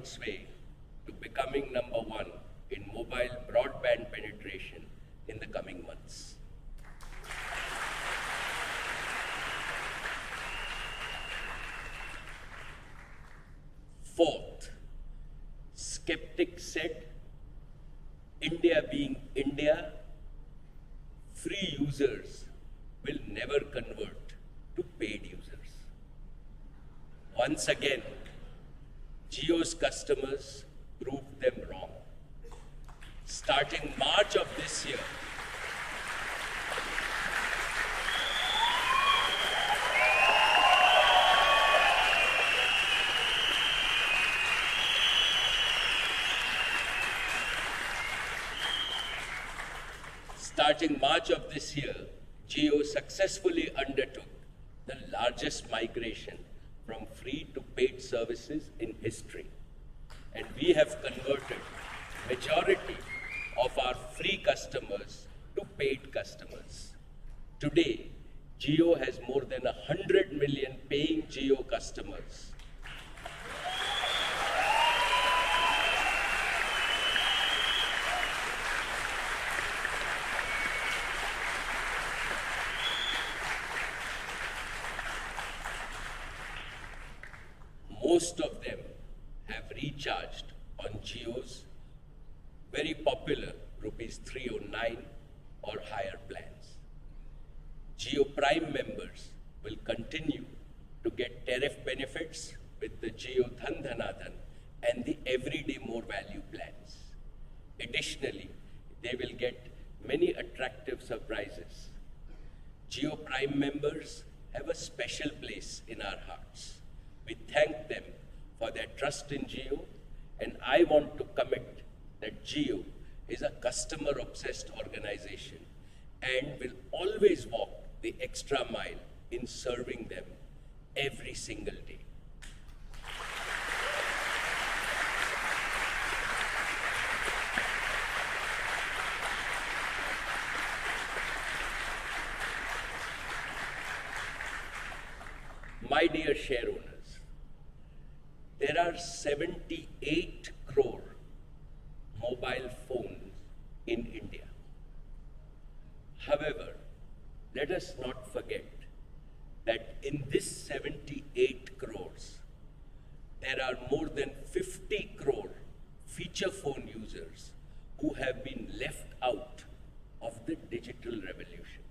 its way to becoming number one in mobile broadband penetration in the coming months. Fourth, skeptics said, India being India, free users will never convert to paid users. Once again, Jio's customers proved them wrong. Starting March of this year, Jio successfully undertook the largest migration from free to paid services in history. And we have converted majority of our free customers to paid customers. Today, Jio has more than 100 million paying Jio customers. Most of them have recharged on Jio's very popular rupees 309 or higher plans. Jio Prime members will continue to get tariff benefits with the Jio Dhan Dhana Dhan and the Everyday More Value plans. Additionally, they will get many attractive surprises. Jio Prime members have a special place in our hearts. We thank them for their trust in Jio, and I want to commit that Jio is a customer-obsessed organization and will always walk the extra mile in serving them every single day. My dear shareowners, there are 78 crore mobile phones in India. However, let us not forget that in this 78 crores, there are more than 50 crore feature phone users who have been left out of the digital revolution.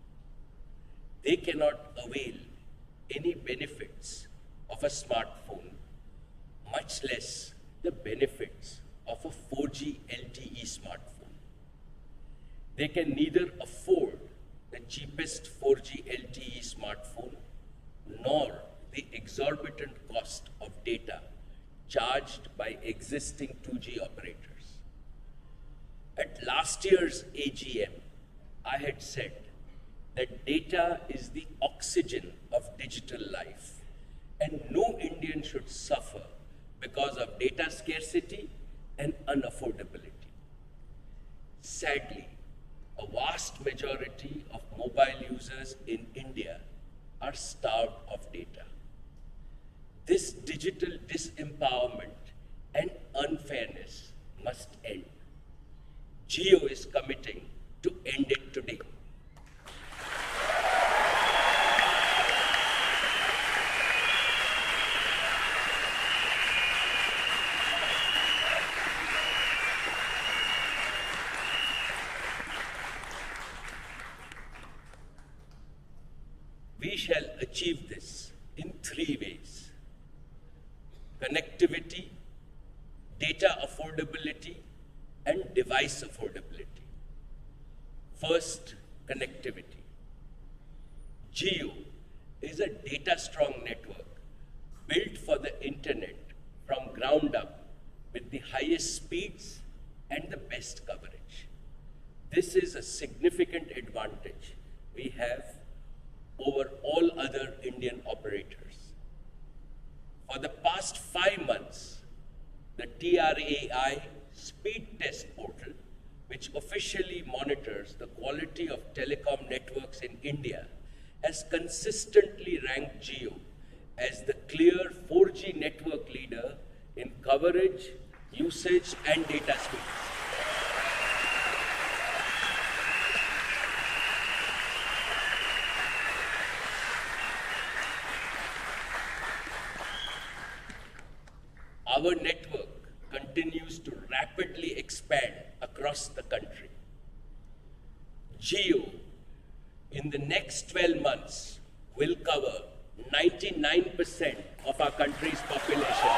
They cannot avail any benefits of a smartphone, much less the benefits of a 4G LTE smartphone. They can neither afford the cheapest 4G LTE smartphone nor the exorbitant cost of data charged by existing 2G operators. At last year's AGM, I had said that data is the oxygen of digital life, and no Indian should suffer because of data scarcity and unaffordability. Sadly, a vast majority of mobile users in India are starved of data. This digital disempowerment and unfairness must end. Jio is committing to end it today. We shall achieve this in three ways: connectivity, data affordability, and device affordability. First, connectivity. Jio is a data-strong network built for the internet from ground up with the highest speeds and the best coverage. This is a significant advantage we have over all other Indian operators. For the past 5 months, the TRAI Speed Test Portal, which officially monitors the quality of telecom networks in India, has consistently ranked Jio as the clear 4G network leader in coverage, usage, and data speeds. Our network continues to rapidly expand across the country. Jio, in the next 12 months, will cover 99% of our country's population.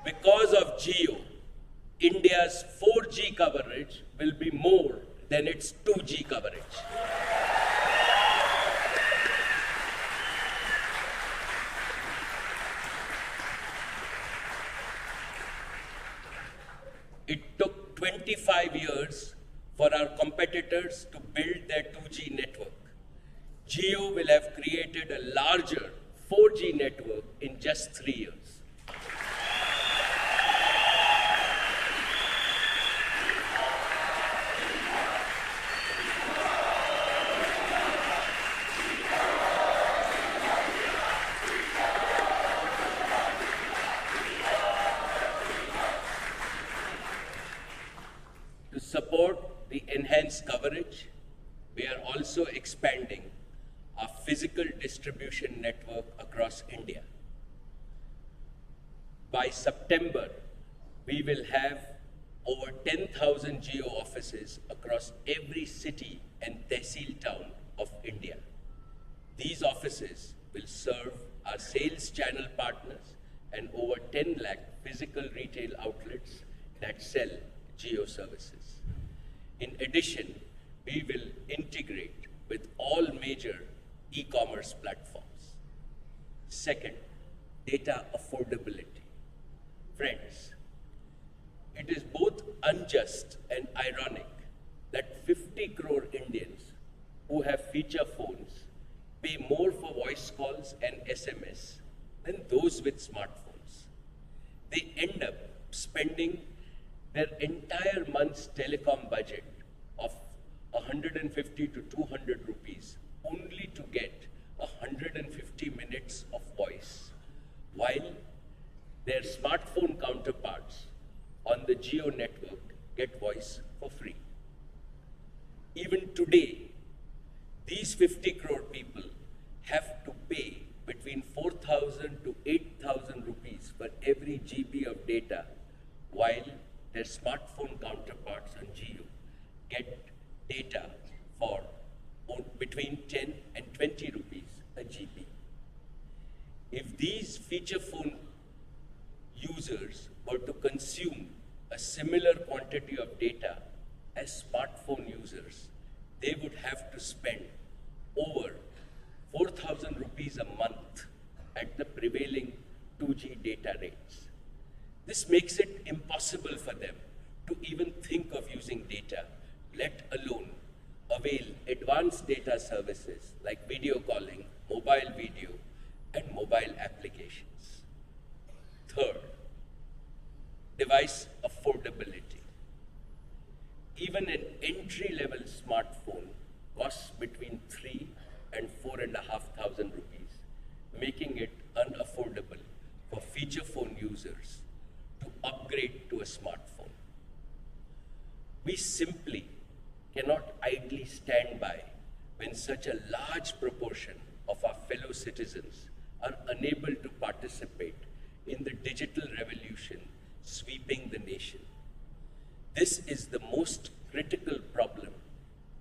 Because of Jio, India's 4G coverage will be more than its 2G coverage. It took 25 years for our competitors to build their 2G network. Jio will have created a larger 4G network in just 3 years. To support the enhanced coverage, we are also expanding our physical distribution network across India. By September, we will have over 10,000 Jio offices across every city and tehsil town of India. These offices will serve our sales channel partners and over 10 lakh physical retail outlets that sell Jio services. In addition, we will integrate with all major e-commerce platforms. Second, data affordability. Friends, it is both unjust and ironic that 50 crore Indians who have feature phones pay more for voice calls and SMS than those with smartphones. They end up spending their entire month's telecom budget of 150 to 200 rupees only to get 150 minutes of voice, while their smartphone counterparts on the Jio network get voice for free. Even today, these 50 crore people have to pay between 4,000 to 8,000 rupees for every GB of data, while their smartphone counterparts on Jio get data for between 10 and 20 rupees a GB. If these feature phone users were to consume a similar quantity of data as smartphone users, they would have to spend over 4,000 rupees a month at the prevailing 2G data rates. This makes it impossible for them to even think of using data, let alone avail advanced data services like video calling, mobile video, and mobile applications. Third, device affordability. Even an entry-level smartphone costs between 3 and 4,500 rupees, making it unaffordable for feature phone users to upgrade to a smartphone. We simply cannot idly stand by when such a large proportion of our fellow citizens are unable to participate in the digital revolution sweeping the nation. This is the most critical problem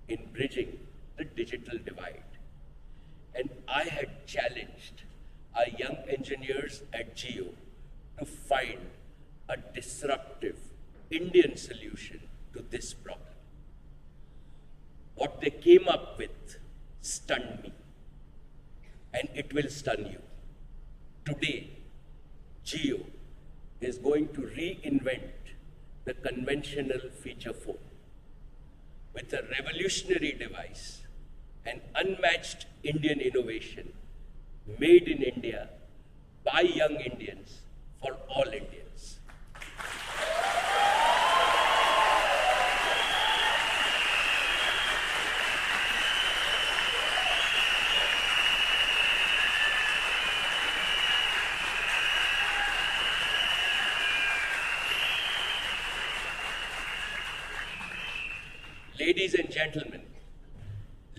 in bridging the digital divide. And I had challenged our young engineers at Jio to find a disruptive Indian solution to this problem. What they came up with stunned me, and it will stun you. Today, Jio is going to reinvent the conventional feature phone with a revolutionary device, an unmatched Indian innovation made in India by young Indians for all Indians. Ladies and gentlemen,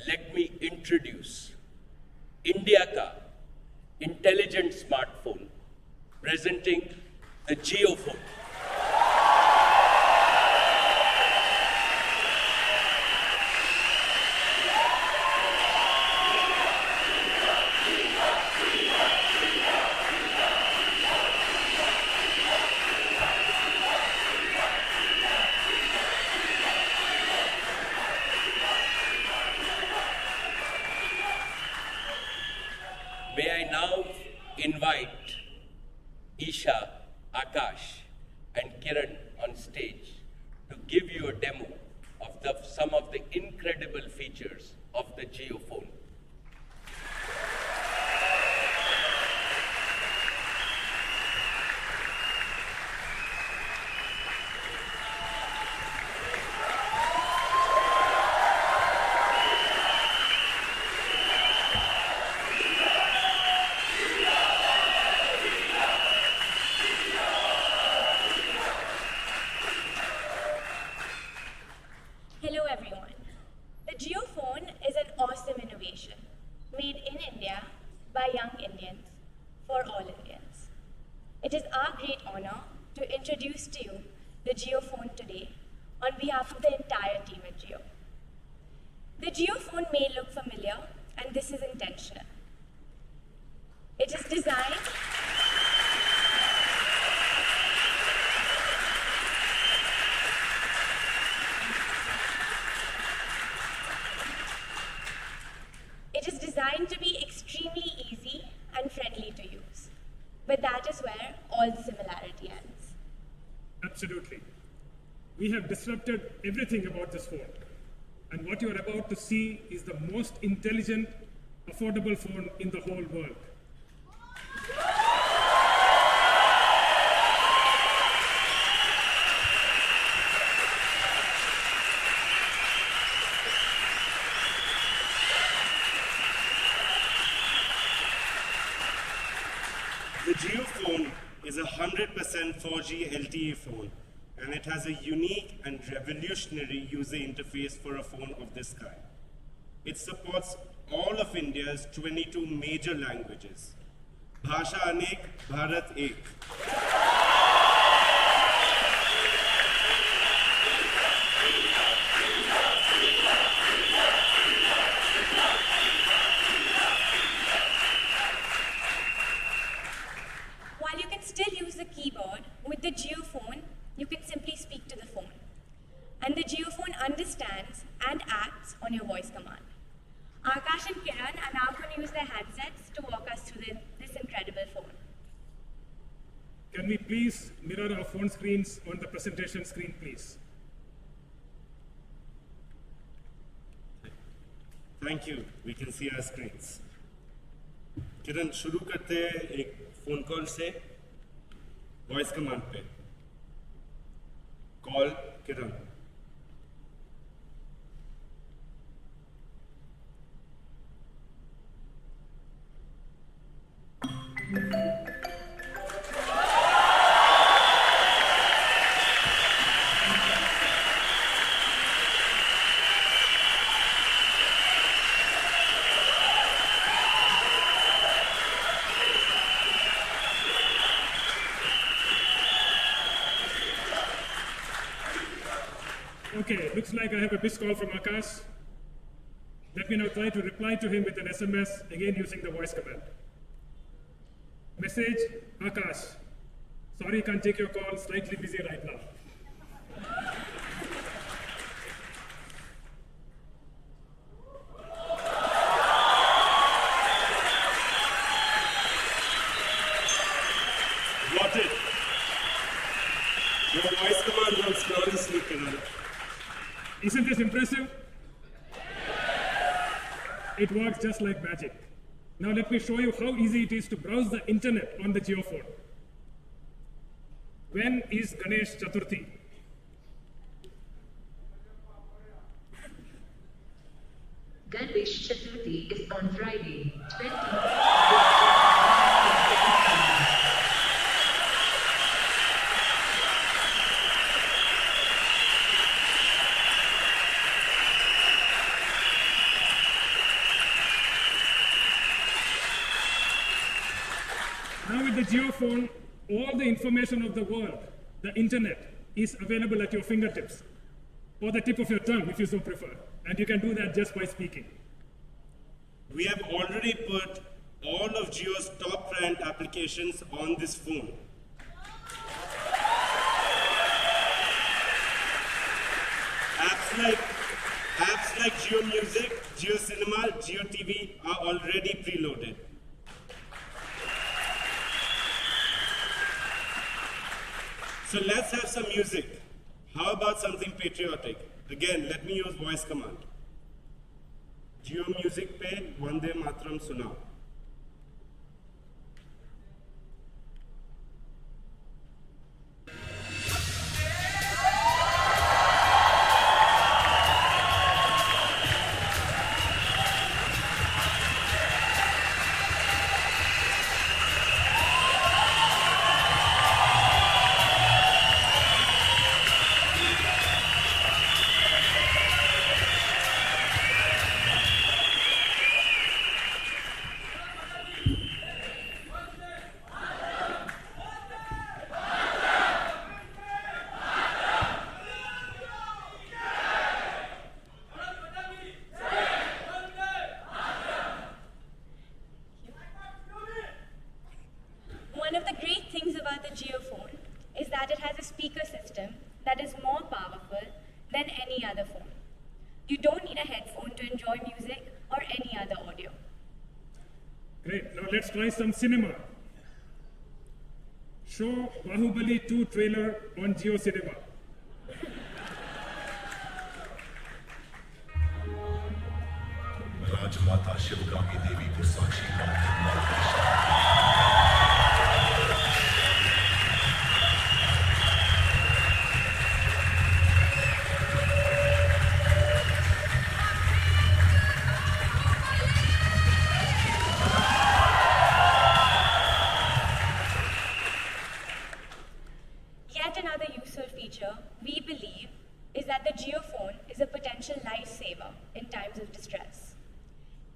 let me introduce India Ka intelligent smartphone presenting the JioPhone. May I now invite Isha, Akash, and Kiran on stage to give you a demo of some of the incredible features of the JioPhone. Hello everyone. The JioPhone is an awesome innovation made in India by young Indians for all Indians. It is our great honor to introduce to you the JioPhone today on behalf of the entire team at Jio. The JioPhone may look familiar, and this is intentional. It is designed to be extremely easy and friendly to use. But that is where all the similarity ends. Absolutely. We have disrupted everything about this phone. And what you are about to see is the most intelligent, affordable phone in the whole world. The JioPhone is a 100% 4G LTE phone, and it has a unique and revolutionary user interface for a phone of this kind. It supports all of India's 22 major languages. Bhasha Anek, Bharat Ek. While you can still use the keyboard, with the JioPhone, you can simply speak to the phone. And the JioPhone understands and acts on your voice command. Akash and Kiran are now going to use their handsets to walk us through this incredible phone. Can we please mirror our phone screens on the presentation screen, please? Thank you. We can see our screens. किरण शुरू करते हैं एक phone call से voice command पे call Kiran Okay, looks like I have a missed call from Akash. Let me now try to reply to him with an SMS, again using the voice command. Message, Akash. Sorry, can't take your call, slightly busy right now. Got it. Your voice command runs flawlessly, Kiran. Isn't this impressive? It works just like magic. Now let me show you how easy it is to browse the internet on the JioPhone. When is Ganesh Chaturthi? Ganesh Chaturthi is on Friday, 20th. JioPhone, all the information of the world, the internet, is available at your fingertips, or the tip of your tongue if you so prefer. And you can do that just by speaking. We have already put all of Jio's top ranked applications on this phone. Apps like Jio Music, Jio Cinema, Jio TV are already preloaded. So let's have some music. How about something patriotic? Again, let me use voice command. Jio Music pe Vande Mataram sunao. One of the great things about the JioPhone is that it has a speaker system that is more powerful than any other phone. You don't need a headphone to enjoy music or any other audio. Great, now let's try some cinema. Show Bahubali 2 trailer on Jio Cinema. राजमाता शिवगामी देवी को साक्षी मानकर Yet another useful feature, we believe, is that the JioPhone is a potential lifesaver in times of distress.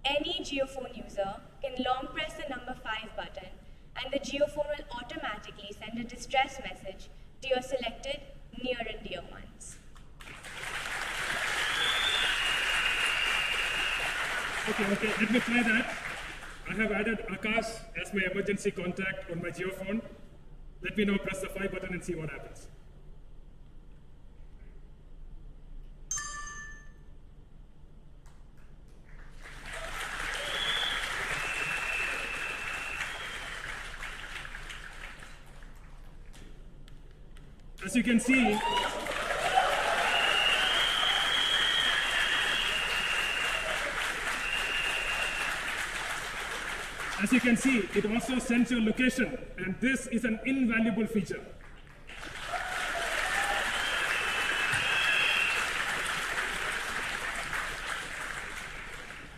Any JioPhone user can long press the number 5 button and the JioPhone will automatically send a distress message to your selected near and dear ones. Okay, let me try that. I have added Akash as my emergency contact on my JioPhone. Let me now press the 5 button and see what happens. As you can see, it also sends your location, and this is an invaluable feature.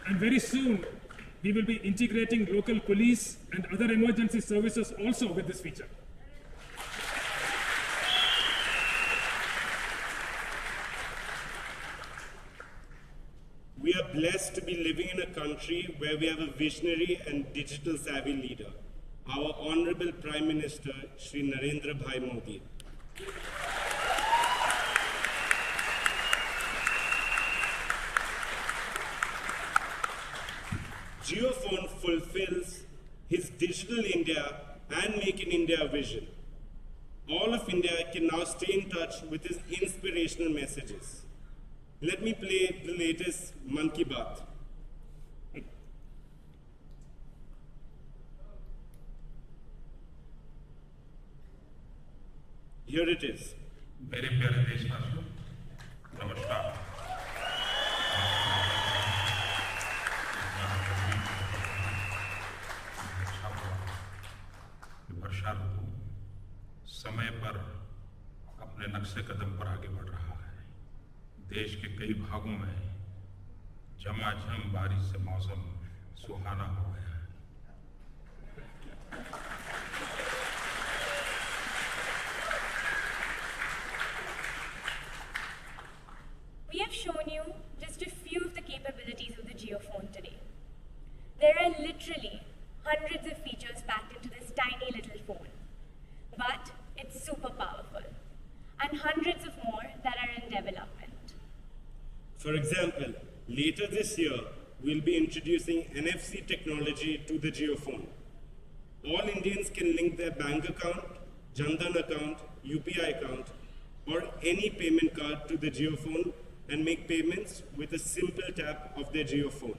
And very soon, we will be integrating local police and other emergency services also with this feature. We are blessed to be living in a country where we have a visionary and digital savvy leader, our Honorable Prime Minister, Shri Narendra Bhai Modi. JioPhone fulfills his Digital India and Make in India vision. All of India can now stay in touch with his inspirational messages. Let me play the latest Man Ki Baat. Here it is. मेरे प्यारे देशवासियों, नमस्कार। वर्षा ऋतु समय पर अपने नक्शे कदम पर आगे बढ़ रहा है। देश के कई भागों में झमाझम बारिश से मौसम सुहाना हो गया है। We have shown you just a few of the capabilities of the JioPhone today. There are literally hundreds of features packed into this tiny little phone. For example, later this year, we'll be introducing NFC technology to the JioPhone. All Indians can link their bank account, Jan Dhan account, UPI account, or any payment card to the JioPhone and make payments with a simple tap of their JioPhone.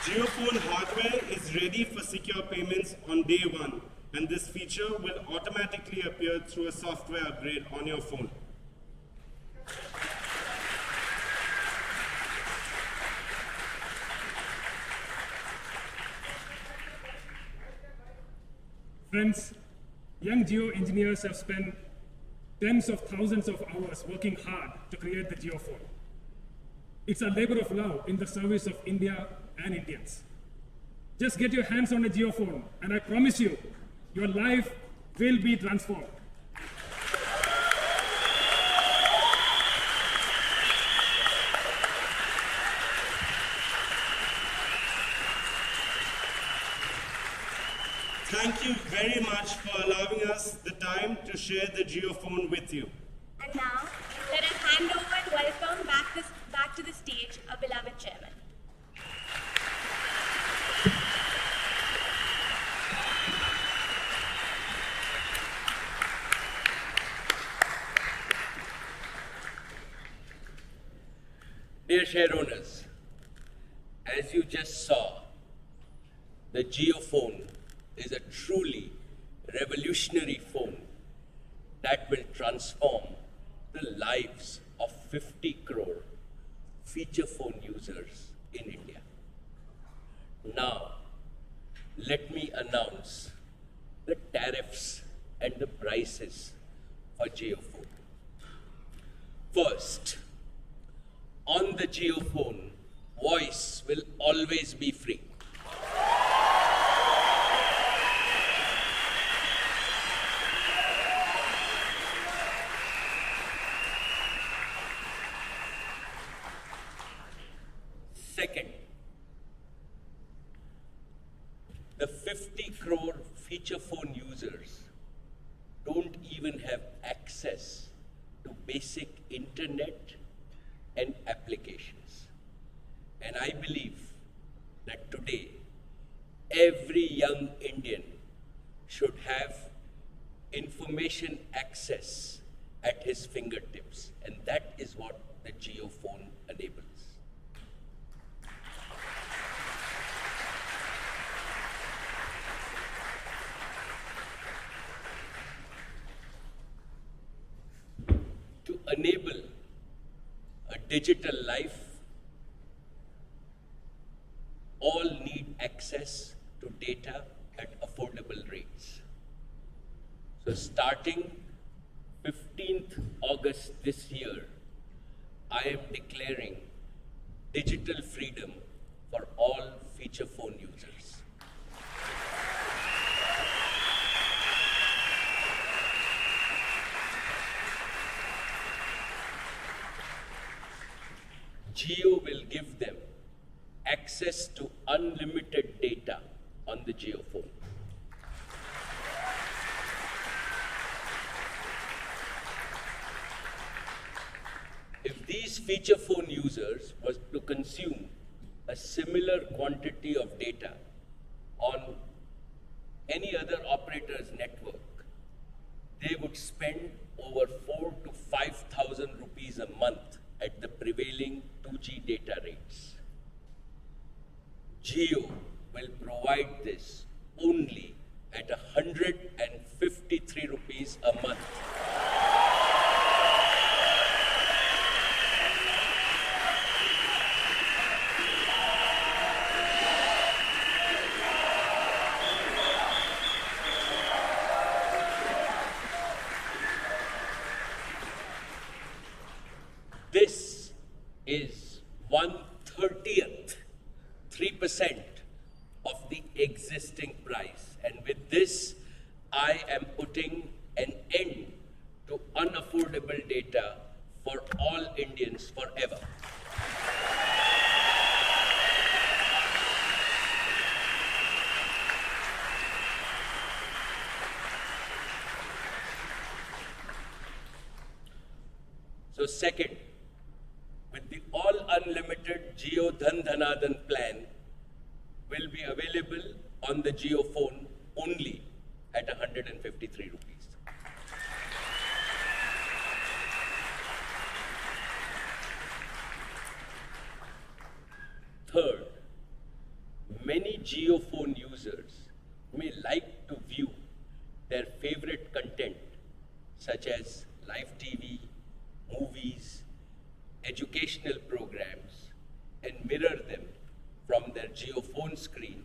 JioPhone hardware is ready for secure payments on day one, and this feature will automatically appear through a software upgrade on your phone. Friends, young Jio engineers have spent tens of thousands of hours working hard to create the JioPhone. It's a labor of love in the service of India and Indians. Just get your hands on a JioPhone, and I promise you, your life will be transformed. Thank you very much for allowing us the time to share the JioPhone with you. And now, let us hand over and welcome back to the stage our beloved chairman. Dear share owners, as you just saw, the JioPhone is a truly revolutionary phone that will transform the lives of 50 crore feature phone users in India. Now, let me announce the tariffs and the prices for JioPhone. First, on the JioPhone, voice will always be free. Second, the 50 crore feature phone users don't even have access to basic internet and applications. And I believe that today, every young Indian should have information access at his fingertips. And that is what the JioPhone enables. To enable a digital life, all need access to data at affordable rates. So starting 15th August this year, I am declaring digital freedom for all feature phone users. Jio will give them access to unlimited data on the JioPhone. If these feature phone users was to consume a similar quantity of data on any other operator's network, they would spend over 4,000 to 5,000 rupees a month at the prevailing 2G data rates. Jio will provide this only at 153 rupees a month. This is 1/30th, 3% of the existing price. And with this, I am putting an end to unaffordable data for all Indians forever. second, with the all unlimited Jio Dhan Dhanadan plan will be available on the Jio phone only at 153 rupees. Third, many Jio phone users may like to view their favorite content such as live TV, movies, educational programs, and mirror them from their Jio phone screen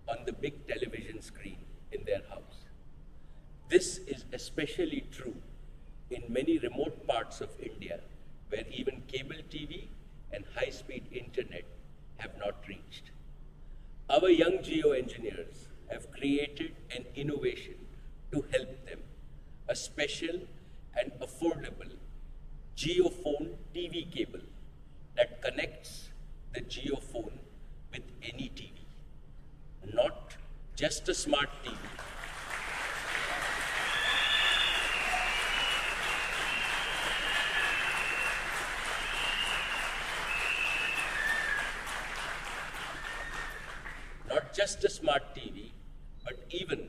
on the big television screen in their house. This is especially true in many remote parts of India where even cable TV and high-speed internet have not reached. Our young Jio engineers have created an innovation to help them, a special and affordable Jio phone TV cable that connects the Jio phone with any TV, not just a smart TV. Not just a smart TV, but even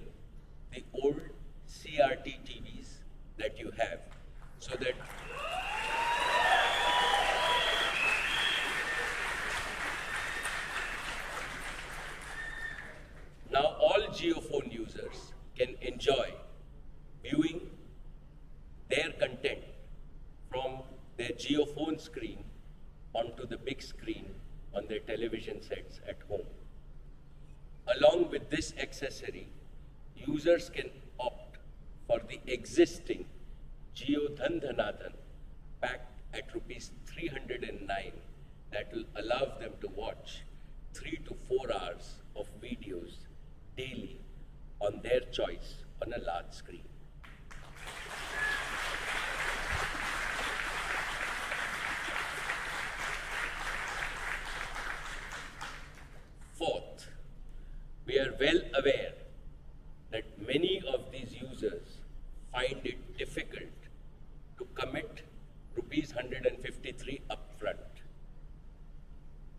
the old CRT TVs that you have, so that now all Jio phone users can enjoy viewing their content from their Jio phone screen onto the big screen on their television sets at home. Along with this accessory, users can opt for the existing Jio Dhan Dhanadan pack at rupees 309 that will allow them to watch 3 to 4 hours of videos daily on their choice on a large screen. Fourth, we are well aware that many of these users find it difficult to commit rupees 153 upfront.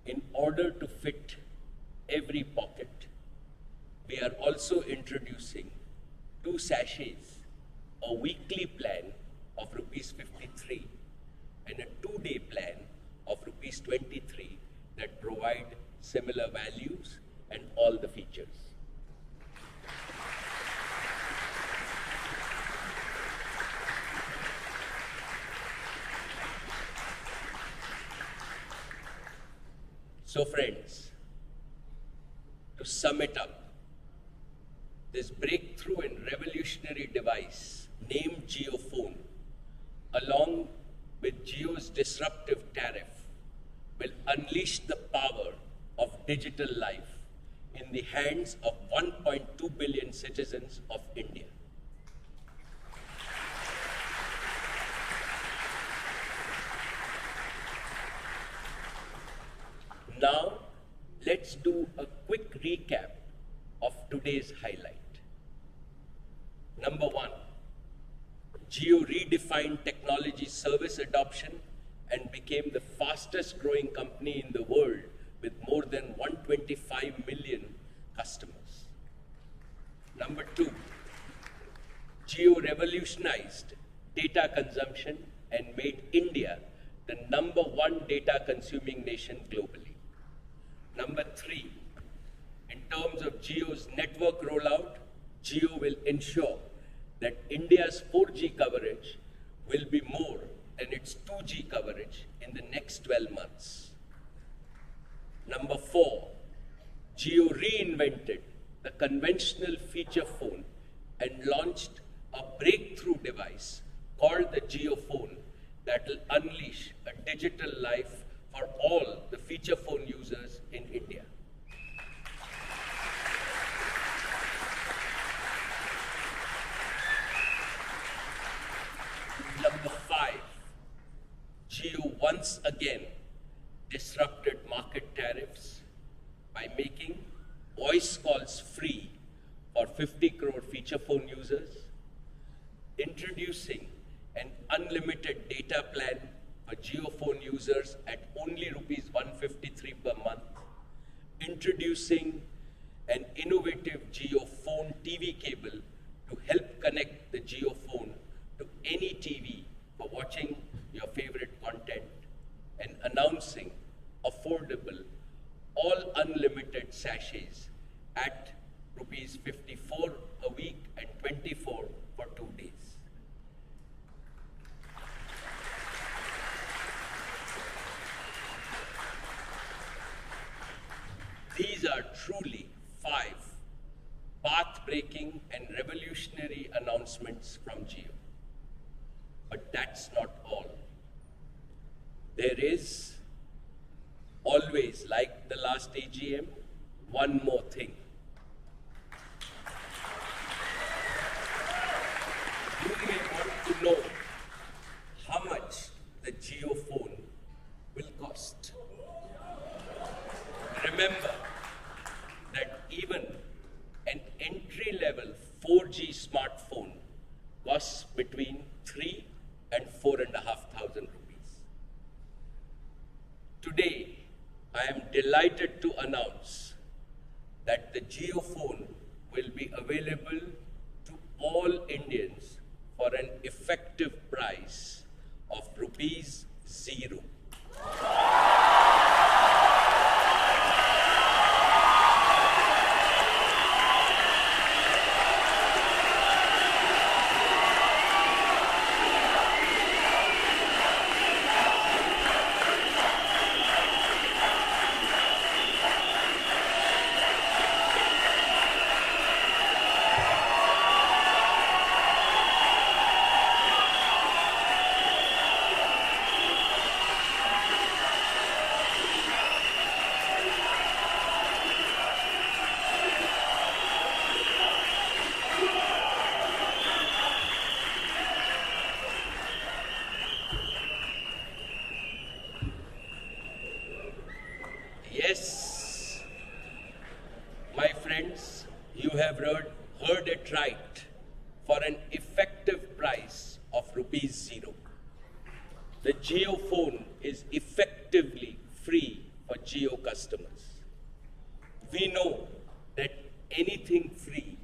In order to fit every pocket, we are also introducing 2 sachets, a weekly plan of rupees 53 and a 2-day plan of rupees 23 that provide similar values and all the features. So friends, to sum it up, this breakthrough and revolutionary device named Jio Phone, along with Jio's disruptive tariff, will unleash the power of digital life in the hands of 1.2 billion citizens of India. Now, let's do a quick recap of today's highlight. Number 1, Jio redefined technology service adoption and became the fastest growing company in the world with more than 125 million customers. Number 2, Jio revolutionized data consumption and made India the number 1 data consuming nation globally. Number 3, in terms of Jio's network rollout, Jio will ensure that India's 4G coverage will be more than its 2G coverage in the next 12 months. Number 4, Jio reinvented the conventional feature phone and launched a breakthrough device called the Jio Phone that will unleash a digital life for all the feature phone users in India. Number 5, Jio once again disrupted market tariffs by making voice calls free for 50 crore feature phone users, introducing an unlimited data plan for JioPhone users at only rupees 153 per month, introducing an innovative JioPhone TV cable to help connect the JioPhone to any TV for watching your favorite content, and announcing affordable, all unlimited sachets at rupees 54 a week and 24 for 2 days. These are truly 5 path-breaking and revolutionary announcements from Jio. But that's not all. There is always, like the last AGM, one more thing. You may want to know how much the JioPhone will cost. Remember that even an entry-level 4G smartphone costs between 3 and 4,500 rupees. Today, I am delighted to announce that the JioPhone will be available to all Indians for an effective price of rupees 0. Yes, my friends, you have heard it right, for an effective price of rupees 0. The JioPhone is effectively free for Jio customers. We know that anything free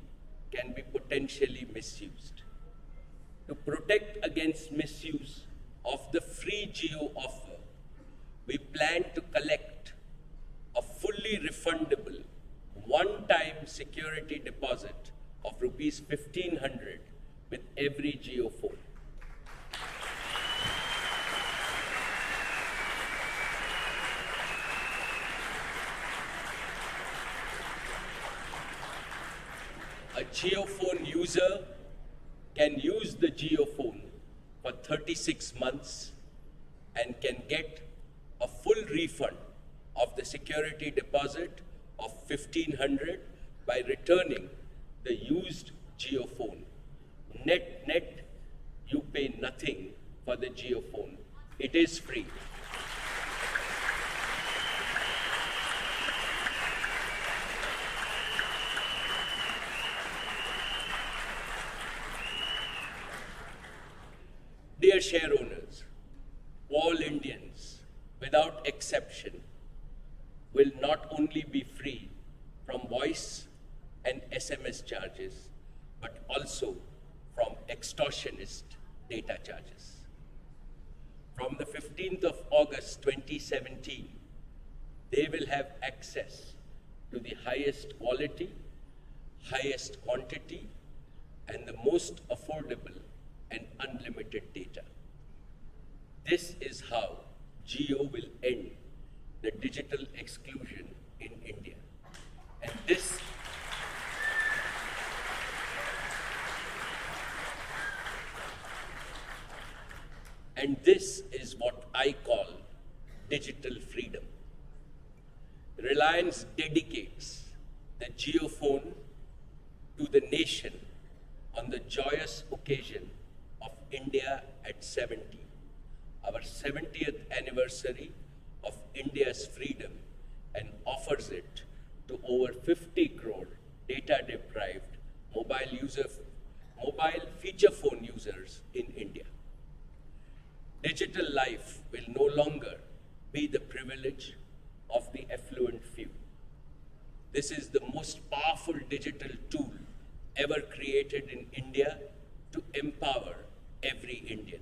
can be potentially misused. To protect against misuse of the free Jio offer, we plan to collect a fully refundable one-time security deposit of rupees 1,500 with every JioPhone. A JioPhone user can use the JioPhone for 36 months and can get a full refund of the security deposit of 1,500 by returning the used JioPhone. Net, you pay nothing for the JioPhone. It is free. Dear share owners, all Indians, without exception, will not only be free from voice and SMS charges, but also from extortionist data charges. From the 15th of August 2017, they will have access to the highest quality, highest quantity, and the most affordable and unlimited data. This is how Jio will end the digital exclusion in India. And this is what I call digital freedom. Reliance dedicates the JioPhone to the nation on the joyous occasion of India at 70, our 70th anniversary of India's freedom, and offers it to over 50 crore data-deprived mobile feature phone users in India. Digital life will This is the most powerful digital tool ever created in India to empower every Indian.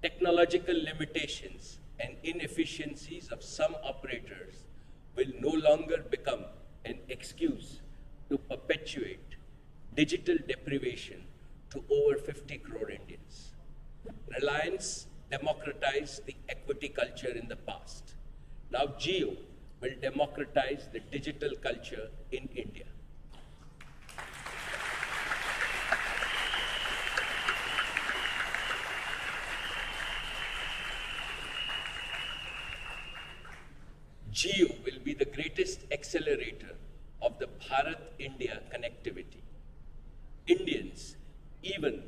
Technological limitations and inefficiencies of some operators will no longer become an excuse to perpetuate digital deprivation to over 50 crore Indians. Reliance democratized the equity culture in the past. Now Jio will democratize the digital culture in India. Jio will be the greatest accelerator of the Bharat-India connectivity. Indians, even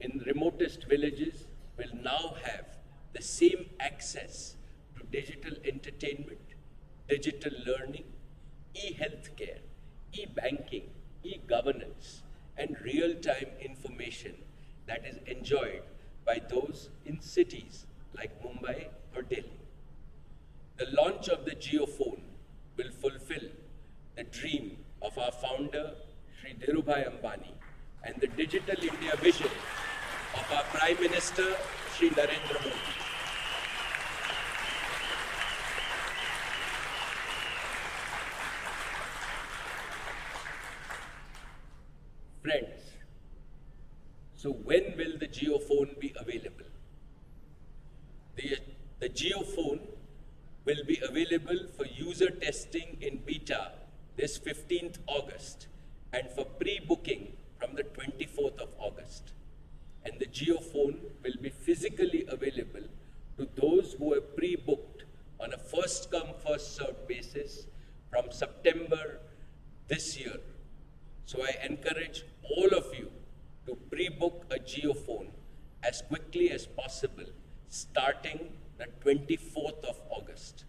in remotest villages, will now have the same access to digital entertainment, digital learning, e-healthcare, e-banking, e-governance, and real-time information that is enjoyed by those in cities like Mumbai or Delhi. The launch of the Jio phone will fulfill the dream of our founder, Shri Dhirubhai Ambani, and the Digital India vision of our Prime Minister, Shri Narendra Modi. Friends, so when will the Jio phone be available? The Jio phone will be available for user testing in beta this 15th August and for pre-booking from the 24th of August. And the Jio phone will be physically available to those who have pre-booked on a first-come, first-served basis from September this year. So I encourage all of you to pre-book a Jio phone as quickly as possible, starting the 24th of August.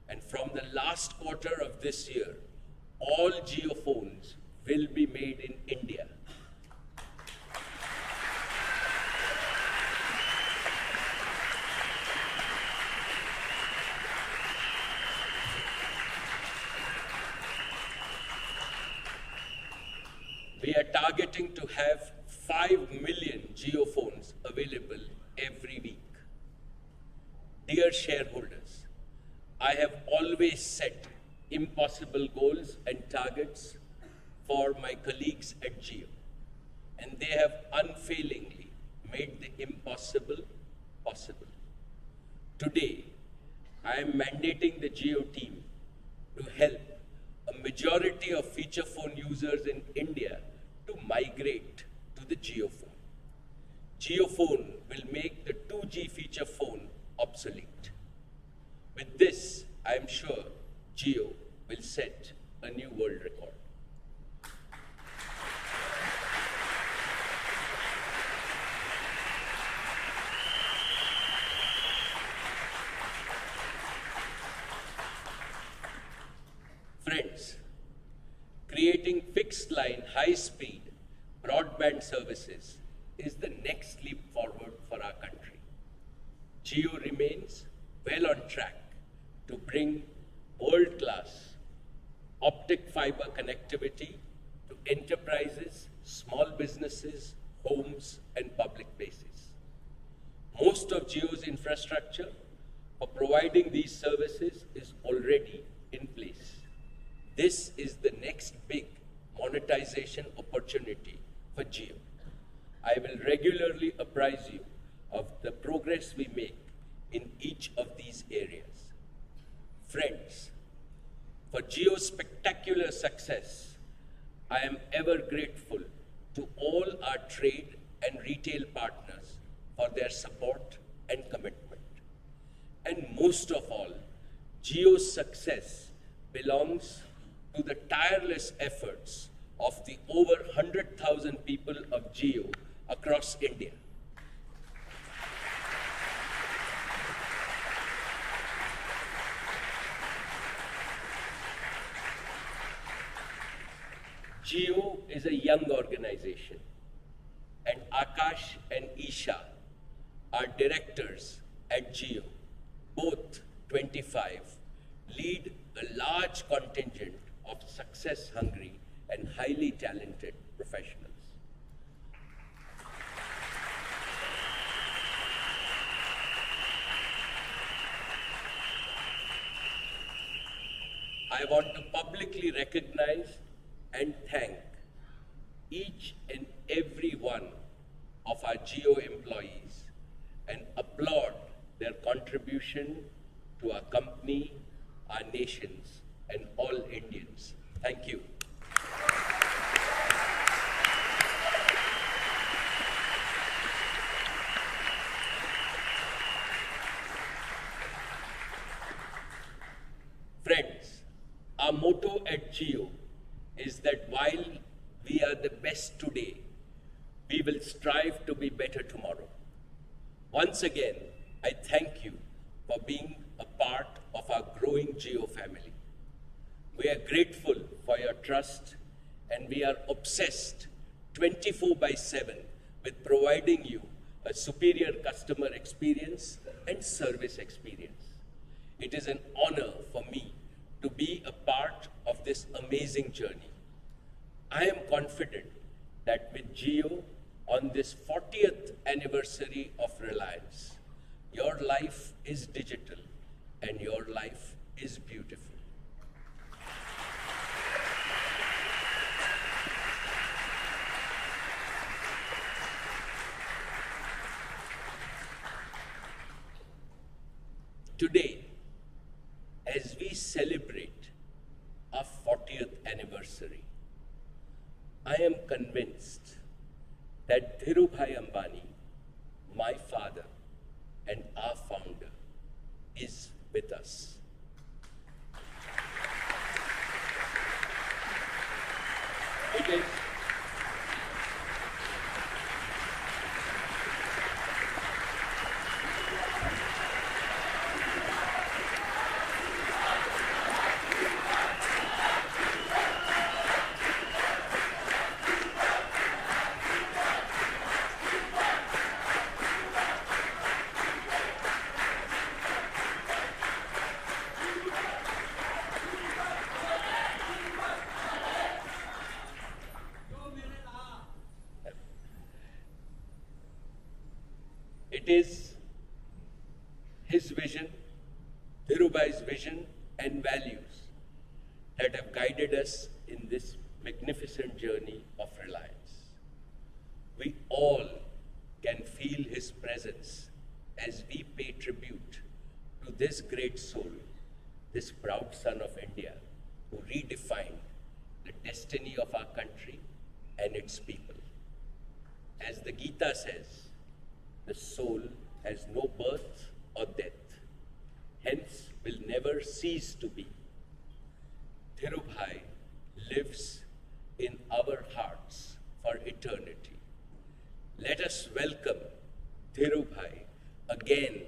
And from the last quarter of this year, all Jio phones will be made in India. We are targeting to have 5 million Jio phones available every week. Dear shareholders, I have always set impossible goals and targets for my colleagues at Jio, and they have unfailingly made the impossible possible. Today, I am mandating the Jio team to help a majority of feature phone users in India to migrate to the Jio phone. Jio phone will make the 2G feature phone obsolete. With this, I am sure Jio will set a new world record. Friends, creating fixed-line, high-speed broadband services is the next leap forward for our country. Jio remains well on track to bring world-class optic fiber connectivity to enterprises, small businesses, homes, and public places. Most of Jio's infrastructure for providing these services is already in place. This is the next big monetization opportunity for Jio. I will regularly apprise you of the progress we make in each of these areas. Friends, for Jio's spectacular success, I am ever grateful to all our trade and retail partners for their support and commitment. And most of all, Jio's success belongs to the tireless efforts of the over 100,000 people of Jio across India. Jio is a young organization, and Akash and Isha are directors at Jio, both 25, lead a large contingent success-hungry and highly talented professionals. I want to publicly recognize and thank each and every one of our Jio employees and applaud their contribution to our company, our nations, and all Indians. Thank you. Friends, our motto at Jio is that while we are the best today, we will strive to be better tomorrow. Once again, I thank you for being a part of our growing Jio family. We are grateful for your trust, and we are obsessed 24/7 with providing you a superior customer experience and service experience. It is an honor for me to be a part of this amazing journey. I am confident that with Jio, on this 40th anniversary of Reliance, your life is digital and your life is beautiful. Today, as we celebrate our 40th anniversary, I am convinced that Dhirubhai Ambani, my father and our founder, is with us. It is It is his vision, Dhirubhai's vision and values that have guided us in this magnificent journey of Reliance. We all can feel his presence as we pay tribute to this great soul, this proud son of India, who redefined the destiny of our country and its people. As the Gita says, the soul has no birth or death, hence will never cease to be. Dhirubhai lives in our hearts for eternity. Let us welcome Dhirubhai again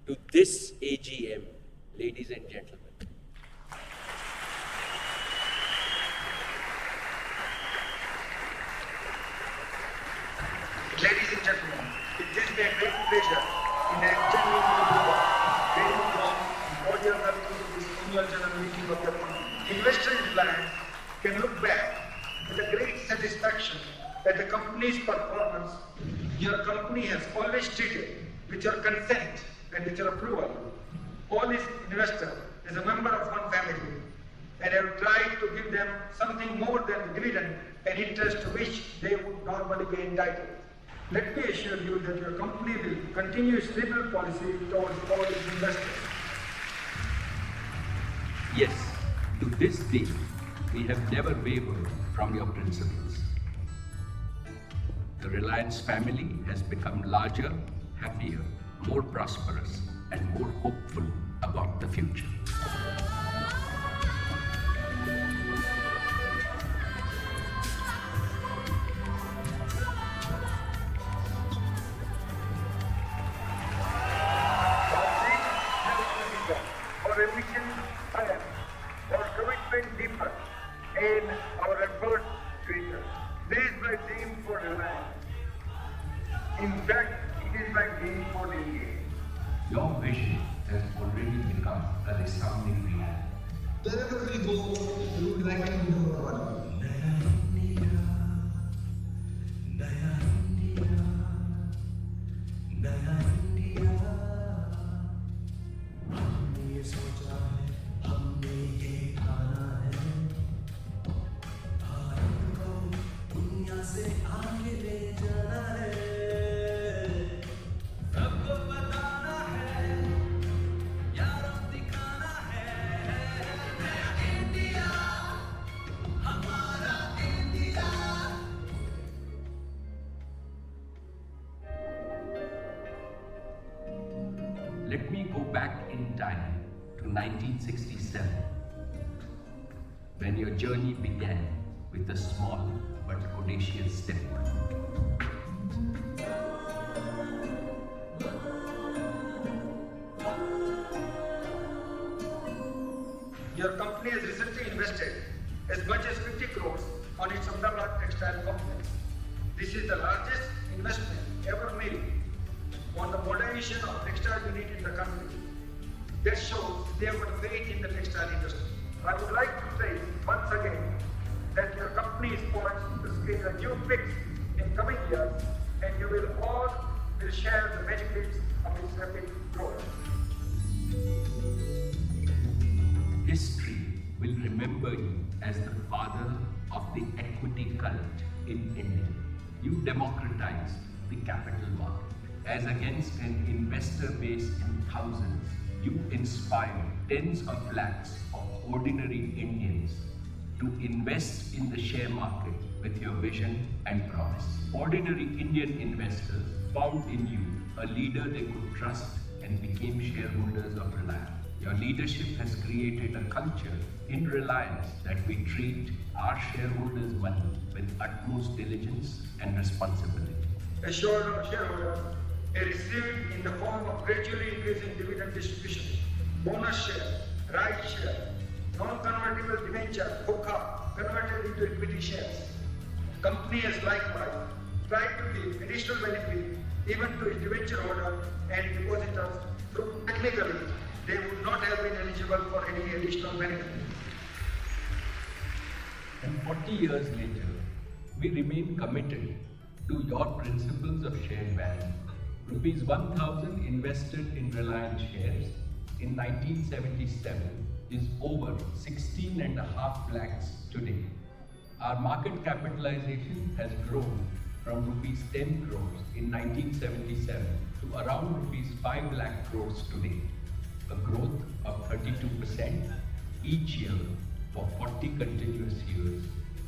to this AGM, ladies and gentlemen. Ladies and gentlemen, it gives me a great pleasure in a genuine very warm and cordial welcome to this annual general meeting of your company. Investors in Reliance can look back with a great satisfaction at the company's performance. Your company has always treated with your consent and with your approval all its investors as a member of one family, and have tried to give them something more than the dividend and interest to which they would normally be entitled. Let me assure you that your company will continue its liberal policy towards all its investors. Yes, to this day, we have never wavered from your principles. The Reliance family has become larger, happier, more prosperous, and more hopeful about the future. Our ambition higher, our commitment deeper, and our efforts greater. This is my dream for Reliance. In fact, it is my dream for India. Your vision has already become a resounding reality. Wherever we go, we would like to do to 1967, when your journey began with a small but audacious step. Your company has recently invested as much as 50 crores on its Ahmedabad textile complex. This is the largest investment ever made on the modernization of textile unit in the country. That shows their faith in the textile industry. I would like to say once again that your company is poised to scale a new peak in coming years, and you will all share the benefits of its rapid growth. History will remember you as the father of the equity cult in India. You democratized the capital market. As against an investor base in thousands, you inspired tens of lakhs of ordinary Indians to invest in the share market with your vision and promise. Ordinary Indian investors found in you a leader they could trust and became shareholders of Reliance. Your leadership has created a culture in Reliance that we treat our shareholders' money with utmost diligence and responsibility. Assured our shareholders are received in the form of gradually increasing dividend distribution, bonus share, right share, non-convertible debenture, (KOKA) converted into equity shares. Company has likewise tried to give additional benefit even to its debenture holder and depositors, though technically they would not have been eligible for any additional benefit. And 40 years later, we remain committed to your principles of shared value. Rupees 1,000 invested in Reliance shares in 1977 is over 16.5 lakhs today. Our market capitalization has grown from rupees 10 crores in 1977 to around rupees 5 lakh crores today, a growth of 32% each year for 40 continuous years,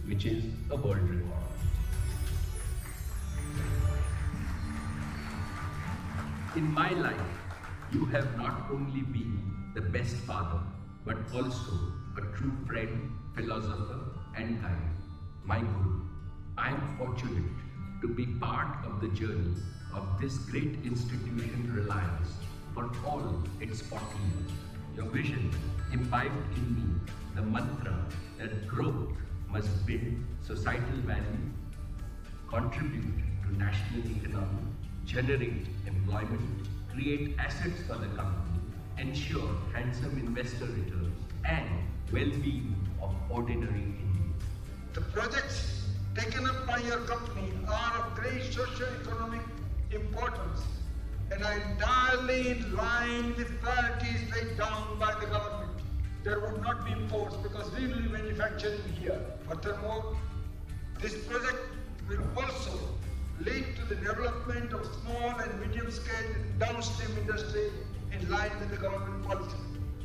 which is a world record. In my life, you have not only been the best father, but also a true friend, philosopher, and guide, my guru. I am fortunate to be part of the journey of this great institution, Reliance, for all its 40 years. Your vision imbibed in me the mantra that growth must build societal value, contribute to national economy, generate employment, create assets for the company, ensure handsome investor returns, and well-being of ordinary Indians. The projects taken up by your company are of great socio-economic importance and are entirely in line with priorities laid down by the government. There would not be imports because we will be manufacturing here. Furthermore, this project will also lead to the development of small and medium-scale downstream industry in line with the government policy.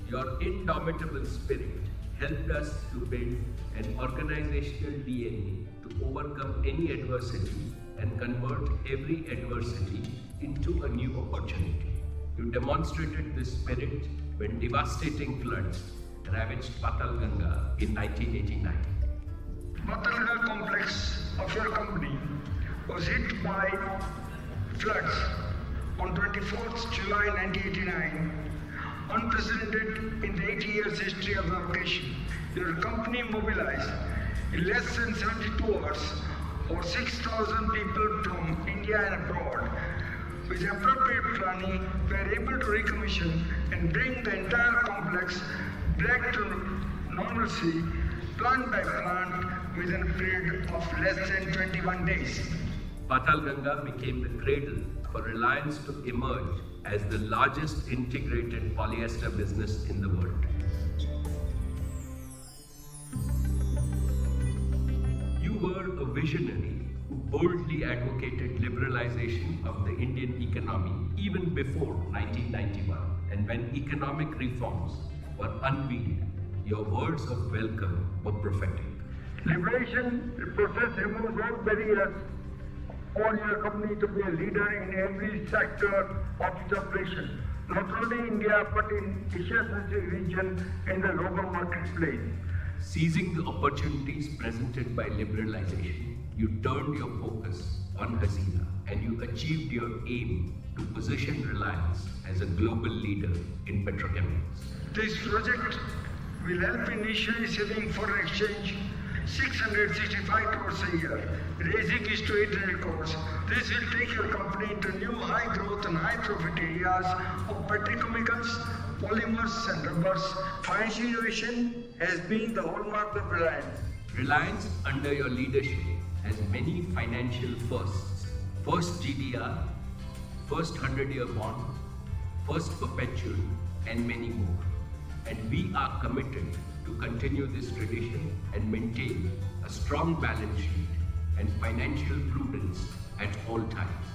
Your indomitable spirit helped us to build an organizational DNA to overcome any adversity and convert every adversity into a new opportunity. You demonstrated this spirit when devastating floods ravaged Patal Ganga in 1989. Patal Ganga complex of your company was hit by floods on 24th July 1989, unprecedented in the 80 years history of the location. Your company mobilized in less than 72 hours over 6,000 people from India and abroad. With appropriate planning, we were able to recommission and bring the entire complex back to normalcy, plant by plant, within a period of less than 21 days. Patal Ganga became the cradle for Reliance to emerge as the largest integrated polyester business in the world. You were a visionary who boldly advocated liberalization of the Indian economy even before 1991. And when economic reforms were unveiled, your words of welcome were prophetic. Liberation process removes all barriers for your company to be a leader in every sector of its operation. not only India but in Asia-Pacific region and the global marketplace. Seizing the opportunities presented by liberalization, you turned your focus on Hasina and you achieved your aim to position Reliance as a global leader in petrochemicals. This project will help in initially saving foreign exchange 665 crores a year, raising it to 800 crores. This will take your company to new high growth and high profit areas of petrochemicals, polymers and rubbers. Financial innovation has been the hallmark of Reliance. Reliance, under your leadership, has many financial firsts. First GDR, first 100-year bond, first perpetual, and many more. And we are committed to continue this tradition and maintain a strong balance sheet and financial prudence at all times.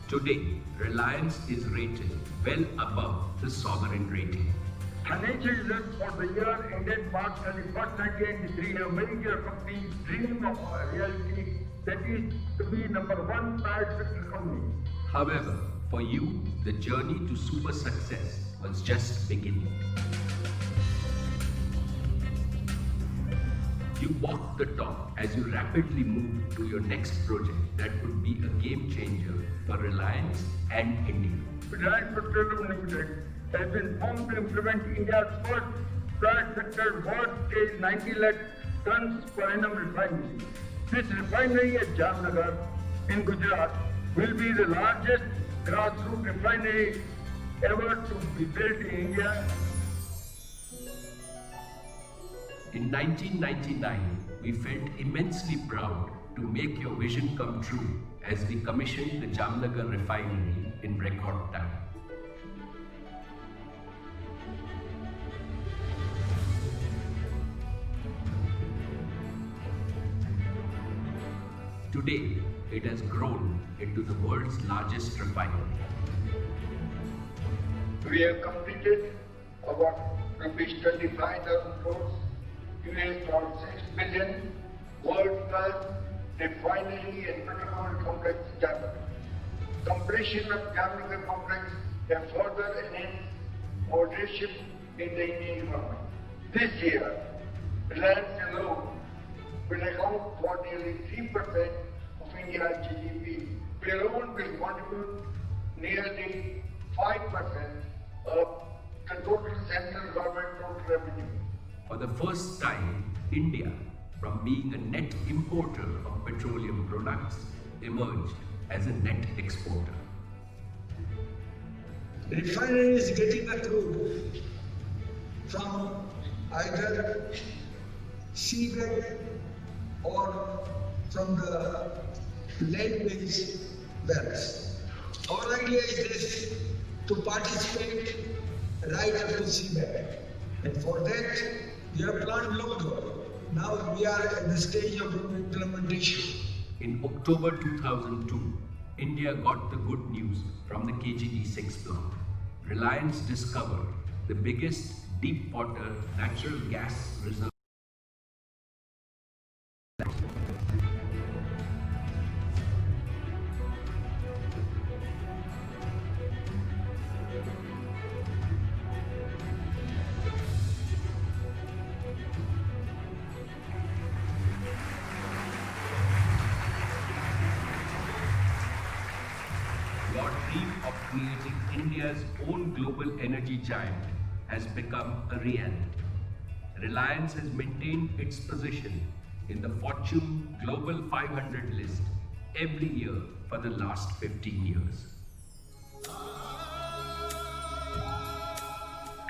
Today, Reliance is rated well above the sovereign rating. Financial results for the year ended March 31st, 1983 have made your company dream of a reality, that is to be number one private sector company. However, for you, the journey to super success was just beginning. You walked the talk as you rapidly moved to your next project that would be a game changer for Reliance and India. Reliance Petroleum Limited has been formed to implement India's first private sector world-scale 90 lakh tons per annum refinery. This refinery at Jamnagar in Gujarat will be the largest grassroots refinery ever to be built in India. In 1999, we felt immensely proud to make your vision come true as we commissioned the Jamnagar refinery in record time. Today, it has grown into the world's largest refinery. We have completed about rupees 25,000 crores, $6 billion, world-class refinery and petrochemical complex Jamnagar. Completion of Jamnagar complex have further enhanced our leadership in the Indian economy. This year, Reliance alone will account for nearly 3% of India's GDP. We alone will contribute nearly 5% of the total central government total revenue. For the first time, India, from being a net importer of petroleum products, emerged as a net exporter. The refinery is getting the crude from either seabed or from the land-based wells. Our idea is this, to participate right up to seabed. And for that, we have planned long ago. Now we are at the stage of implementation. In October 2002, India got the good news from the KG-D6 block. Reliance discovered the biggest deep water natural gas reserve. Your dream of creating India's own global energy giant has become a reality. Reliance has maintained its position in the Fortune Global 500 list every year for the last 15 years.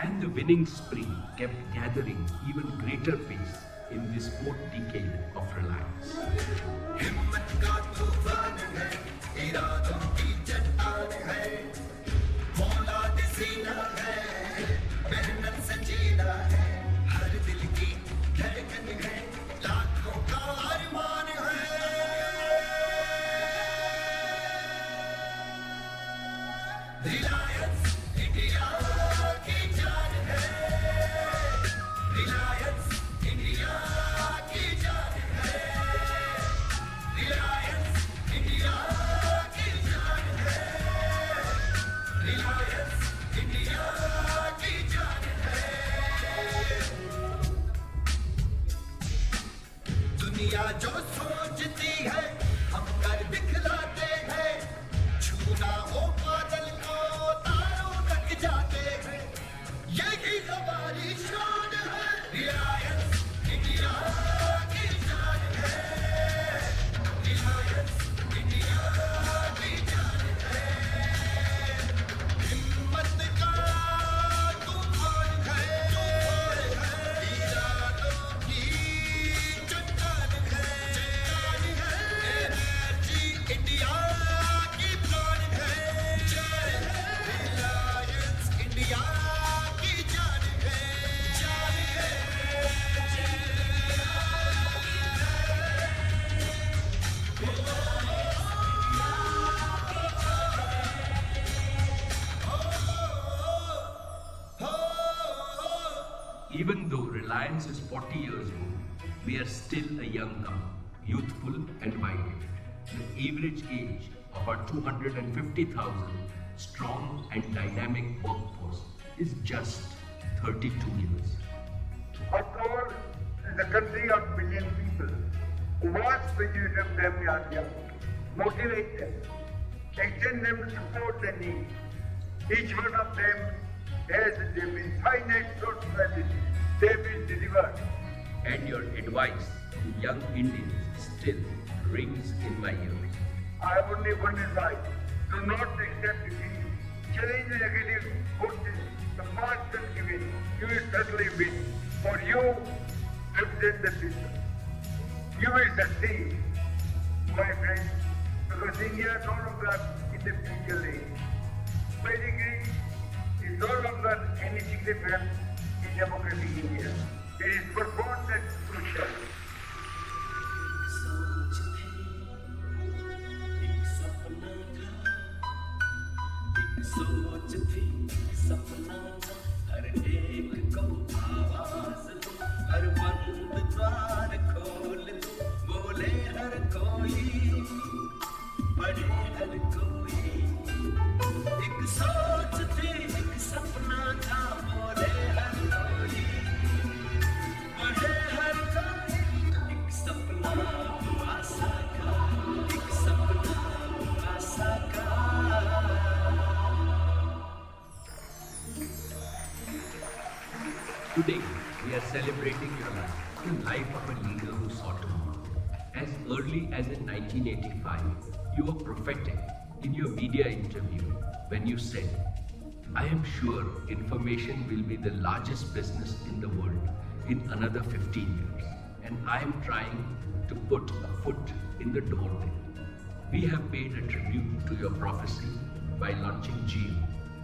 And the winning spree kept gathering even greater pace in this fourth decade of Reliance. Reliance, India. दुनिया जो सोचती है हम कर दिखलाते हैं छूना हो बादल को तारों तक जाते हैं यही हमारी शान है रिलायंस इंडिया की जान है रिलायंस इंडिया की जान है हिम्मत का तूफान है इरादों की चट्टान है एनर्जी इंडिया की प्राण है रिलायंस इंडिया की जान है Even though Reliance is 40 years old, we are still a young company, youthful and vibrant. The average age of our 250,000 strong and dynamic workforce is just 32 years. After all, it is a country of billion people. Vast majority of them are young. Motivate them. Extend them support they need. Each one of them has a finite short strategy. They will deliver. And your advice to young Indians still rings in my ears. I have only one advice. Do not accept defeat. Challenge the negative forces. The march will give in. You will certainly win. For you represent the future. You will succeed, my friends, because India is no longer in the future age. Pedigree is no longer any significant in democratic India. It is profound and crucial. सोच थी सपना हर एक को आवाज दो हर बंद द्वार खोल दो बोले हर कोई पढ़े हर कोई एक सोच थी एक सपना था बोले हर कोई पढ़े हर कोई एक सपना आशा का एक सपना आशा का Today, we are celebrating your life, the life of a leader who saw tomorrow. As early as in 1985, you were prophetic in your media interview when you said, I am sure information will be the largest business in the world in another 15 years, and I am trying to put a foot in the door there. We have paid a tribute to your prophecy by launching Jio,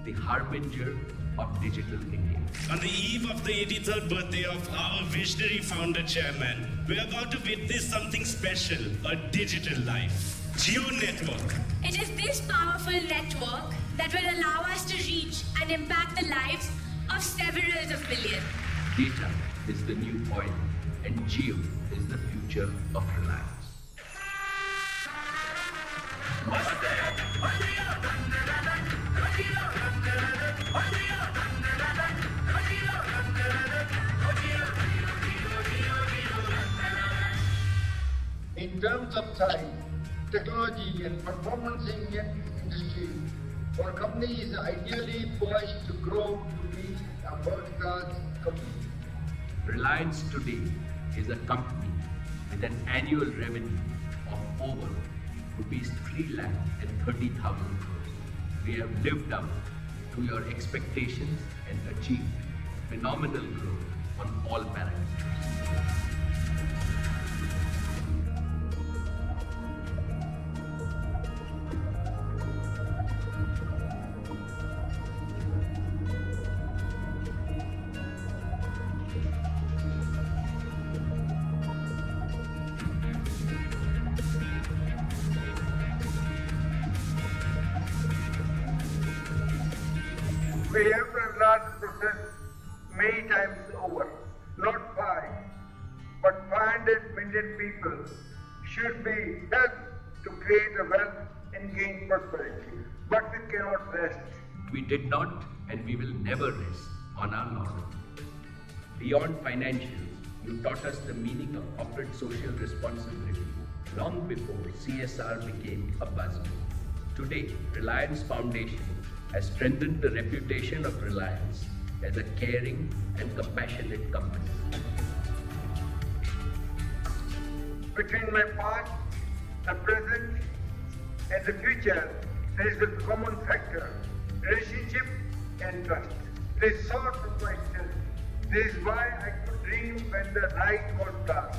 the harbinger of digital India. On the eve of the 83rd birthday of our visionary founder chairman, we're about to witness something special, a digital life. Jio Network. It is this powerful network that will allow us to reach and impact the lives of several of billions. Data is the new oil, and Jio is the future of Reliance. In terms of size, technology and performance in the industry, our company is ideally poised to grow to be a world-class company. Reliance today is a company with an annual revenue of over rupees 3,30,000 crores. We have lived up to your expectations and achieved phenomenal growth on all parameters. We have to enlarge the process many times over. Not 5, but 500 million people should be helped to create a wealth and gain prosperity. But we cannot rest. We did not and we will never rest on our laurels. Beyond financials, you taught us the meaning of corporate social responsibility long before CSR became a buzzword. Today, Reliance Foundation has strengthened the reputation of Reliance as a caring and compassionate company. Between my past, the present, and the future, there is a common factor: relationship and trust. This sort of myself. This is why I could dream when the night was dark.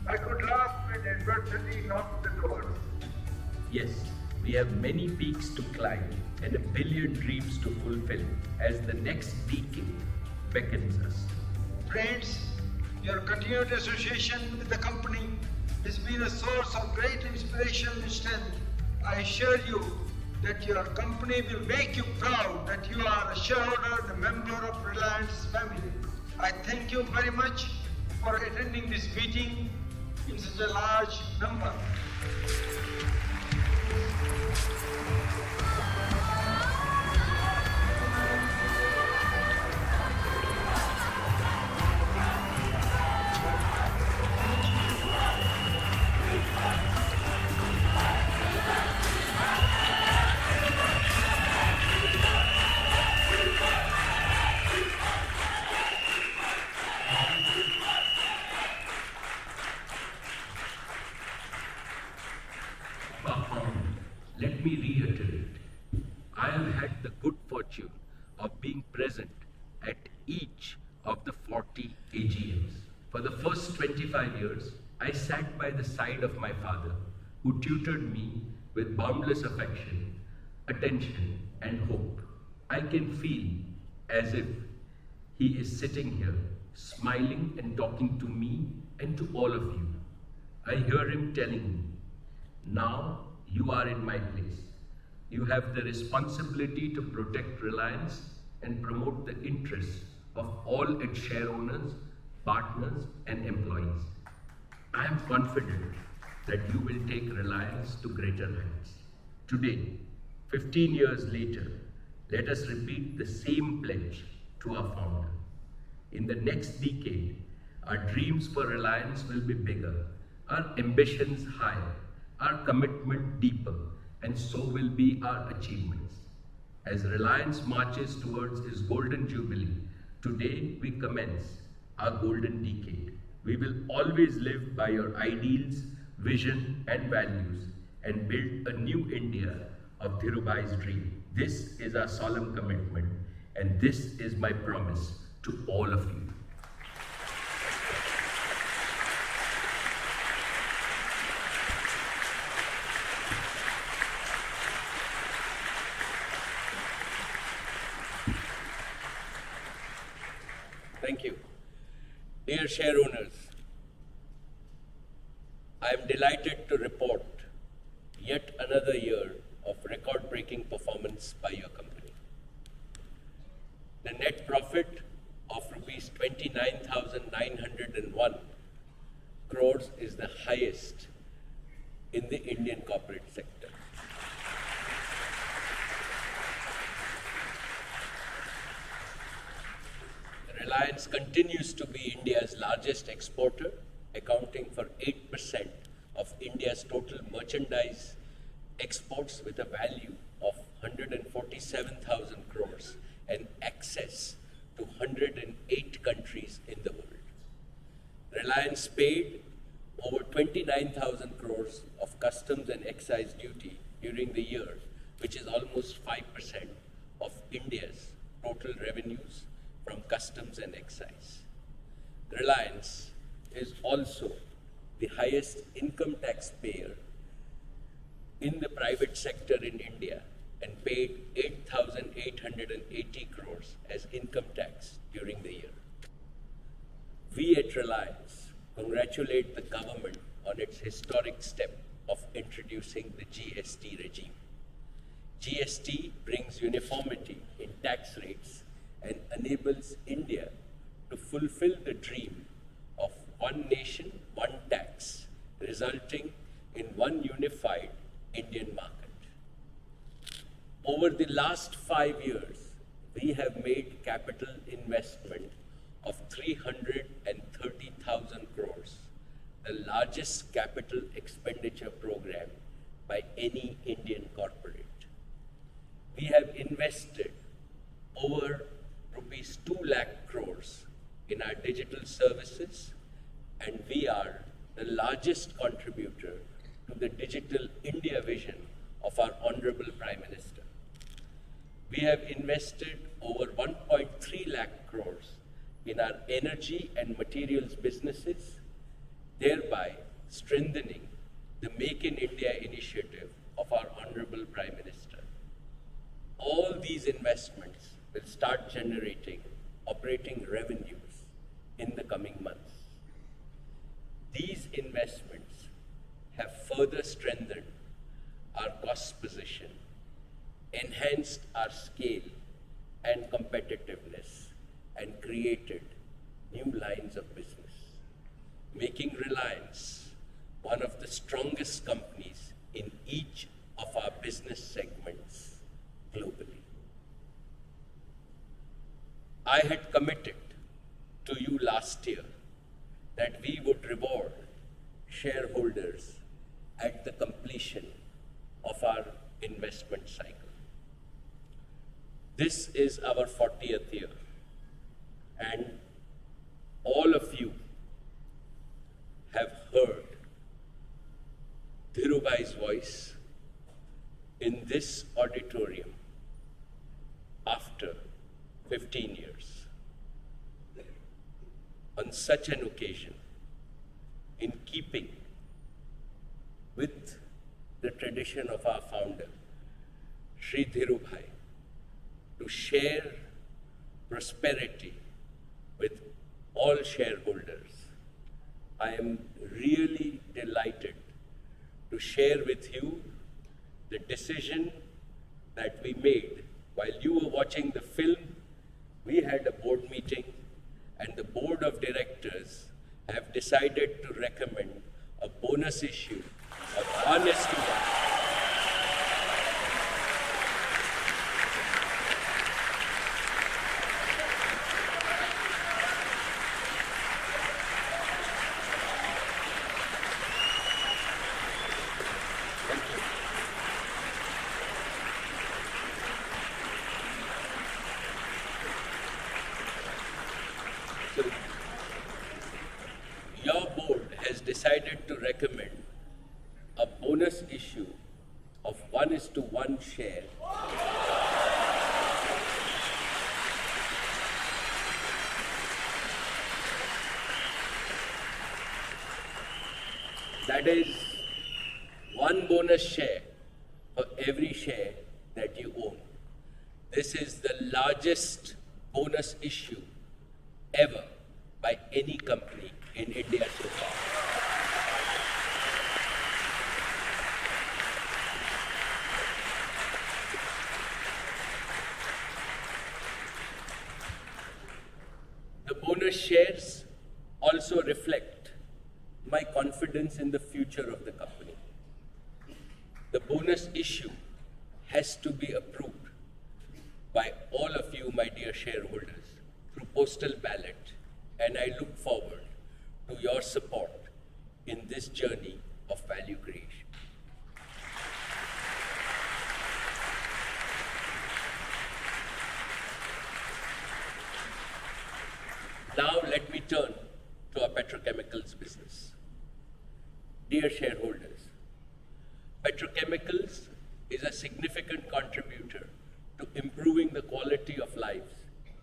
I could laugh when adversity knocked the doors. Yes, we have many peaks to climb and a billion dreams to fulfill as the next decade beckons us. Friends, your continued association with the company has been a source of great inspiration and strength. I assure you that your company will make you proud that you are a shareholder and a member of Reliance family. I thank you very much for attending this meeting in such a large number. Let me reiterate, I have had the good fortune of being present at each of the 40 AGMs. For the first 25 years, I sat by the side of my father, who tutored me with boundless affection, attention, and hope. I can feel as if he is sitting here, smiling and talking to me and to all of you. I hear him telling me, now you are in my place. You have the responsibility to protect Reliance and promote the interests of all its share owners, partners, and employees. I am confident that you will take Reliance to greater heights. Today, 15 years later, let us repeat the same pledge to our founder. In the next decade, our dreams for Reliance will be bigger, our ambitions higher, our commitment deeper, and so will be our achievements. As Reliance marches towards its golden jubilee, today we commence our golden decade. We will always live by your ideals, vision, and values and build a new India of Dhirubhai's dream. This is our solemn commitment, and this is my promise to all of you. Thank you. Dear share owners, I am delighted to report yet another year of record-breaking performance by your company. The net profit of rupees 29,901 crores is the highest in the Indian corporate sector. Reliance continues to be India's largest exporter, accounting for 8% of India's total merchandise exports with a value of 147,000 crores and access to 108 countries in the world. Reliance paid over 29,000 crores of customs and excise duty during the year, which is almost 5% of India's total revenues from customs and excise. Reliance is also the highest income tax payer in the private sector in India and paid 8,880 crores as income tax during the year. We at Reliance congratulate the government on its historic step of introducing the GST regime. GST brings uniformity in tax rates and enables India to fulfill the dream of one nation, one tax, resulting in one unified Indian market. Over the last 5 years, we have made capital investment of 330 largest capital expenditure program by any Indian corporate. We have invested over rupees 2 lakh crores in our digital services, and we are the largest contributor to the Digital India vision of our Honorable Prime Minister. We have invested over 1.3 lakh crores in our energy and materials businesses, thereby strengthening the Make in India initiative of our Honorable Prime Minister. All these investments will start generating operating revenues in the coming months. These investments have further strengthened our cost position, enhanced our scale and competitiveness, and created new lines of business, making Reliance one of the strongest companies in each of our business segments globally. I had committed to you last year that we would reward shareholders at the completion of our investment cycle. This is our 40th year, and all of you have heard Dhirubhai's voice in this auditorium after 15 years. On such an occasion, in keeping with the tradition of our founder, Shri Dhirubhai, to share prosperity with all shareholders, I am really delighted to share with you the decision that we made while you were watching the film. We had a board meeting, and the board of directors have decided to recommend a bonus issue of 1:1. So, your board has decided to recommend a bonus issue of 1:1 share. That is one bonus share for every share that you own. This is the largest bonus issue ever by any company in India so far. The bonus shares also reflect my confidence in the future of the company. The bonus issue has to be approved by all of you, my dear shareholders, through postal ballot, and I look forward to your support in this journey of value creation. Now let me turn to our petrochemicals business. Dear shareholders, petrochemicals is a significant contributor to improving the quality of lives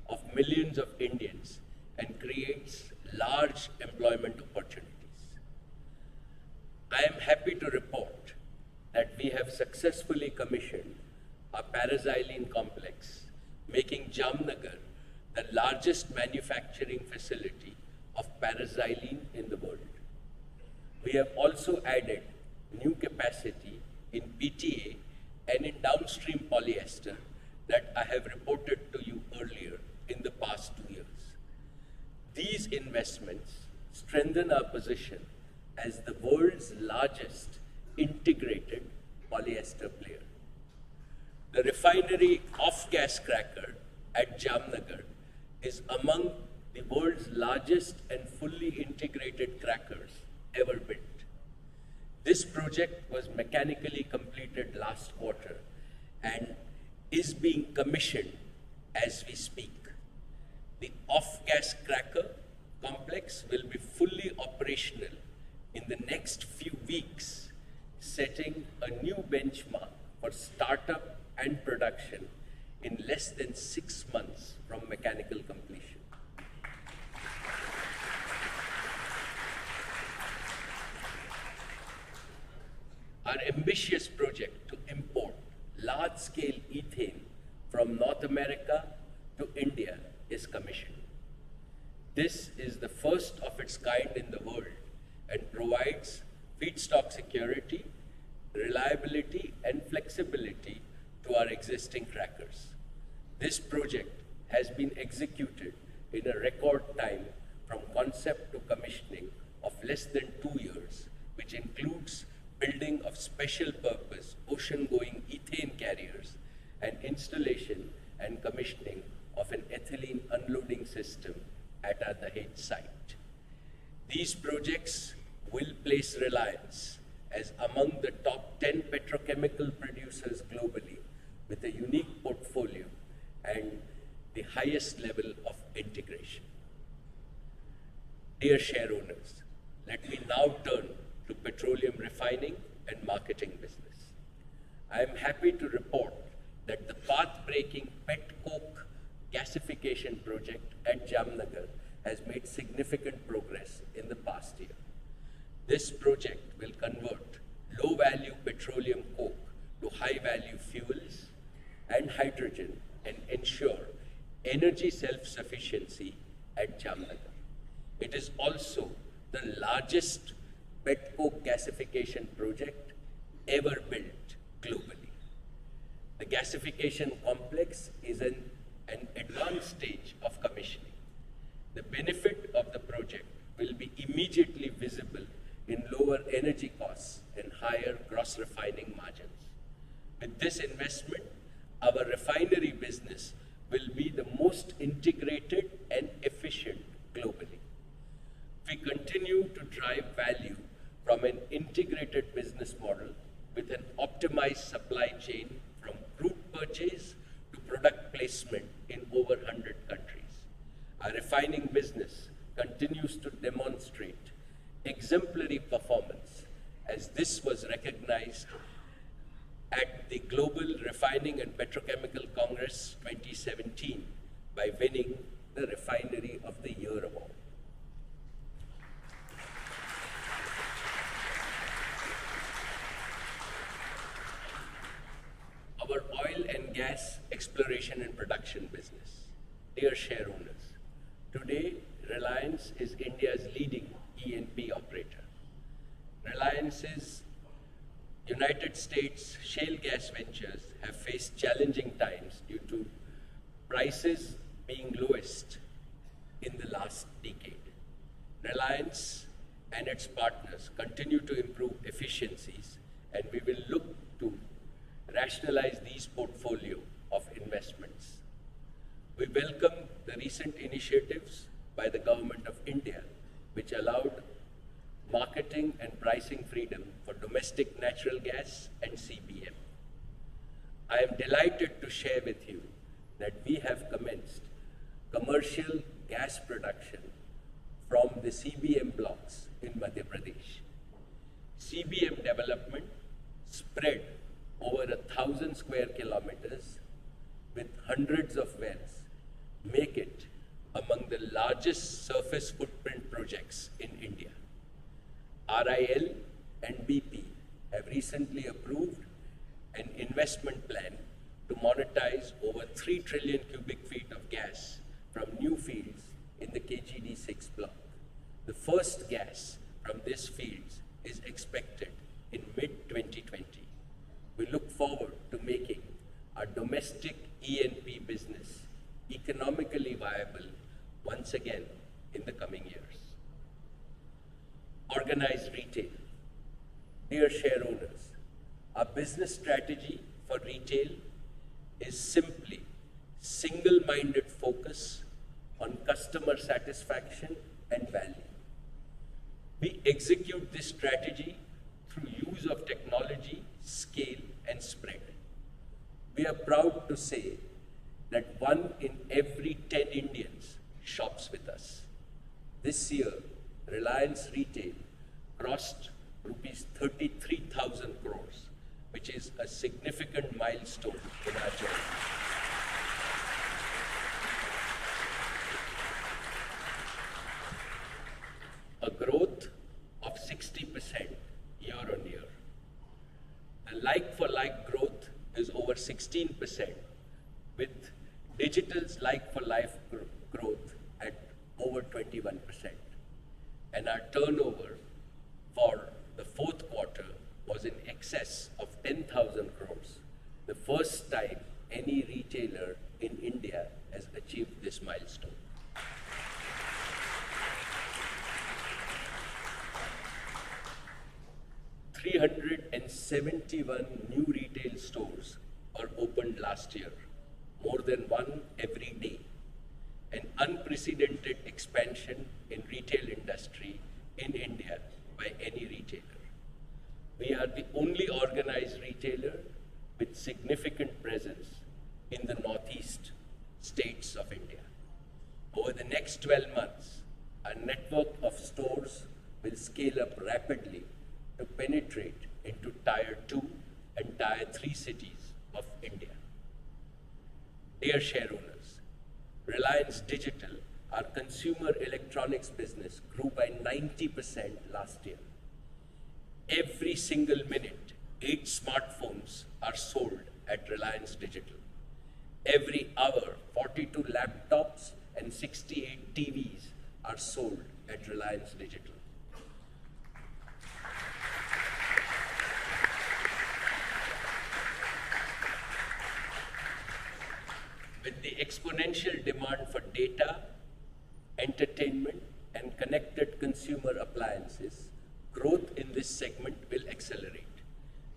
of millions of Indians and creates large employment opportunities. I am happy to report that we have successfully commissioned a paraxylene complex, making Jamnagar the largest manufacturing facility of paraxylene in the world. We have also added new capacity in PTA and in downstream polyester that I have reported to you earlier in the past 2 years. These investments strengthen our position as the world's largest integrated polyester player. The refinery off-gas cracker at Jamnagar is among the world's largest and fully integrated crackers ever built. This project was mechanically completed last quarter and is being commissioned as we speak. The off-gas cracker complex will be fully operational in the next few weeks, setting a new benchmark for startup and production in less than 6 months from mechanical completion. Our ambitious project to import large-scale ethane from North America to India is commissioned. This is the first of its kind in the world and provides feedstock security, reliability, and flexibility to our existing crackers. This project has been executed in a record time from concept to commissioning of less than 2 years, which includes building of special purpose ocean-going ethane carriers and installation and commissioning of an ethylene unloading system at our Dahej site. These projects will place Reliance as among the top 10 petrochemical producers globally with a unique portfolio and the highest level of integration. Dear shareowners, let me now turn to petroleum refining and marketing business. I am happy to report that the path-breaking pet coke gasification project at Jamnagar has made significant progress in the past year. This project will convert low-value petroleum coke to high-value fuels and hydrogen and ensure energy self-sufficiency at Jamnagar. It is also the largest pet coke gasification project ever built globally. The gasification complex is in an advanced stage of commissioning. The benefit of the project will be immediately visible in lower energy costs and higher gross refining margins. With this investment, our refinery business will be the most integrated and efficient globally. We continue to drive value from an integrated business model with an optimized supply chain from crude purchase to product placement in over 100 countries. Our refining business continues to demonstrate exemplary performance, as this was recognized at the Global Refining and Petrochemical Congress 2017 by winning the Refinery of the Year award. Our oil and gas exploration and production business. Dear shareowners, today Reliance is India's leading E&P operator. Reliance's United States shale gas ventures have faced challenging times due to prices being lowest in the last decade. Reliance and its partners continue to improve efficiencies, and we will look to rationalize these portfolio of investments. We welcome the recent initiatives by the Government of India, which allowed marketing and pricing freedom for domestic natural gas and CBM. I am delighted to share with you that we have commenced commercial gas production from the CBM blocks in Madhya Pradesh. CBM development spread over 1,000 square kilometers with hundreds of wells make it among the largest surface footprint projects in India. RIL and BP have recently approved an investment plan to monetize over 3 trillion cubic feet of gas from new fields in the KGD6 block. The first gas from these fields is expected in mid-2020. We look forward to making our domestic E&P business economically viable once again in the coming years. Organized retail. Dear shareowners, our business strategy for retail is simply single-minded focus on customer satisfaction and value. We execute this strategy through technology, scale, and spread. We are proud to say that 1 in every 10 Indians shops with us. This year, Reliance Retail crossed rupees 33,000 crores, which is a significant milestone in our journey. A growth of 60% year on year. The like-for-like growth is over 16%, with digital's like-for-like growth at over 21%. And our turnover for the fourth quarter was in excess of 10,000 crores, the first time any retailer in India has achieved this milestone. $371 new retail stores were opened last year, more than one every day, an unprecedented expansion in retail industry in India by any retailer. We are the only organized retailer with significant presence in the northeast states of India. Over the next 12 months, our network of stores will scale up rapidly to penetrate into Tier 2 and Tier 3 cities of India. Dear shareowners, Reliance Digital, our consumer electronics business, grew by 90% last year. Every single minute, 8 smartphones are sold at Reliance Digital. Every hour, 42 laptops and 68 TVs are sold at Reliance Digital. With the exponential demand for data, entertainment, and connected consumer appliances, growth in this segment will accelerate.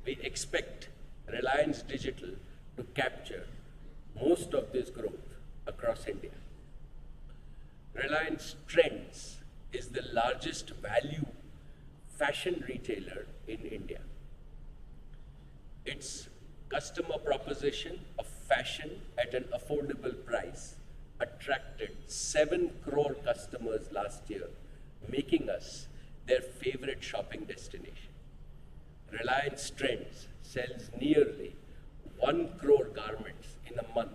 We expect Reliance Digital to capture most of this growth across India. Reliance Trends is the largest value fashion retailer in India. Its customer proposition of fashion at an affordable price attracted 7 crore customers last year, making us their favorite shopping destination. Reliance Trends sells nearly 1 crore garments in a month,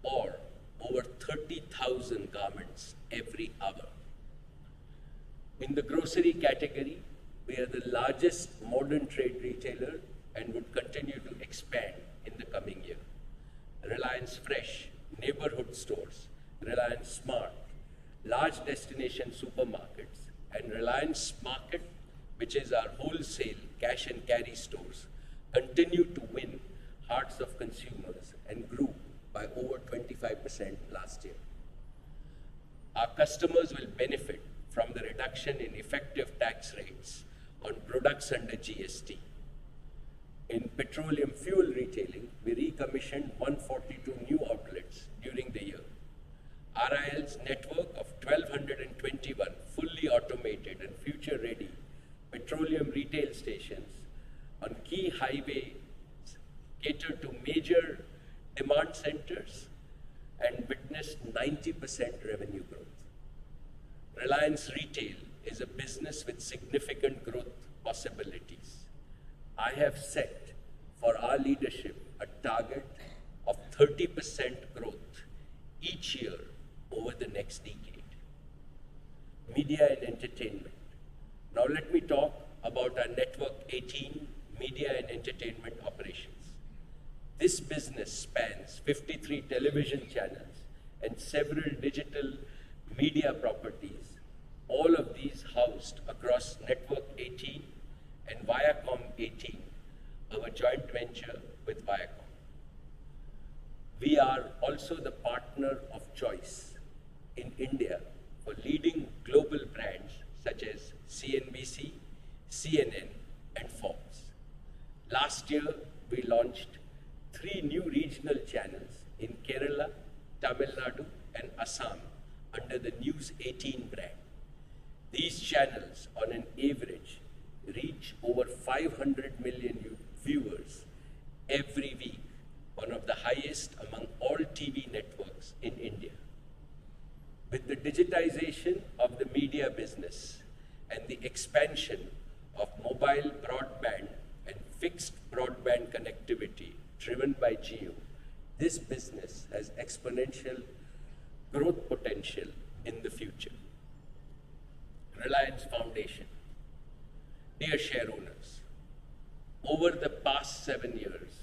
or over 30,000 garments every hour. In the grocery category, we are the largest modern trade retailer and would continue to expand in the coming year. Reliance Fresh, neighborhood stores, Reliance Smart, large destination supermarkets, and Reliance Market, which is our wholesale cash and carry stores, continue to win hearts of consumers and grew by over 25% last year. Our customers will benefit from the reduction in effective tax rates on products under GST. In petroleum fuel retailing, we recommissioned 142 new outlets during the year. RIL's network of 1,221 fully automated and future-ready petroleum retail stations on key highways cater to major demand centers and witnessed 90% revenue growth. Reliance Retail is a business with significant growth possibilities. I have set for our leadership a target of 30% growth each year over the next decade. Media and entertainment. Now let me talk about our Network 18 media and entertainment operations. This business spans 53 television channels and several digital media properties, all of these housed across Network 18 and Viacom 18, our joint venture with Viacom. We are also the partner of choice in India for leading global brands such as CNBC, CNN, and Fox. Last year, we launched 3 new regional channels in Kerala, Tamil Nadu, and Assam under the News 18 brand. These channels, on an average, reach over 500 million viewers every week, one of the highest among all TV networks in India. With the digitization of the media business and the expansion of mobile broadband and fixed broadband connectivity driven by Jio, this business has exponential growth potential in the future. Reliance Foundation. Dear shareowners, over the past 7 years,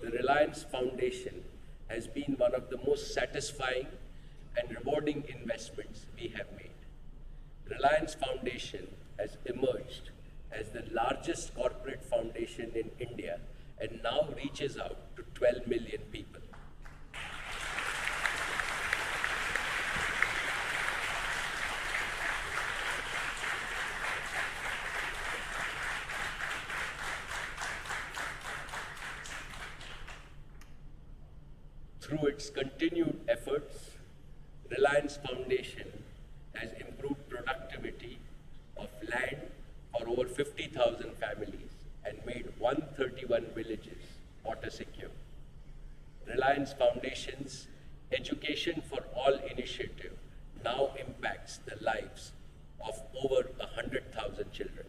the Reliance Foundation has been one of the most satisfying and rewarding investments we have made. Reliance Foundation has emerged as the largest corporate foundation in India and now reaches out to 12 million people. Through its continued efforts, Reliance Foundation has improved productivity of land for over 50,000 families and made 131 villages water secure. Reliance Foundation's Education for All initiative now impacts the lives of over 100,000 children.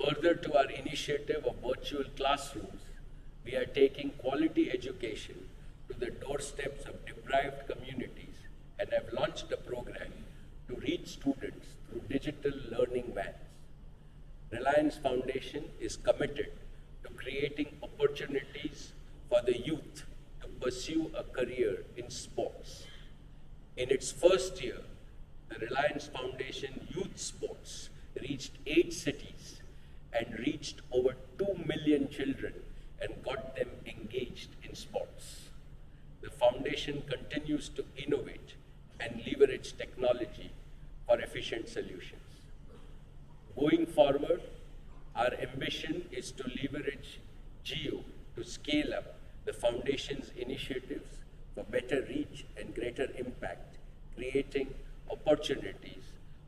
Further to our initiative of virtual classrooms, we are taking quality education to the doorsteps of deprived communities and have launched a program to reach students through digital learning vans. Reliance Foundation is committed to creating opportunities for the youth to pursue a career in sports. In its first year, the Reliance Foundation Youth Sports reached 8 cities and reached over 2 million children and got them engaged in sports. The foundation continues to innovate and leverage technology for efficient solutions. Going forward, our ambition is to leverage Jio to scale up the foundation's initiatives for better reach and greater impact, creating opportunities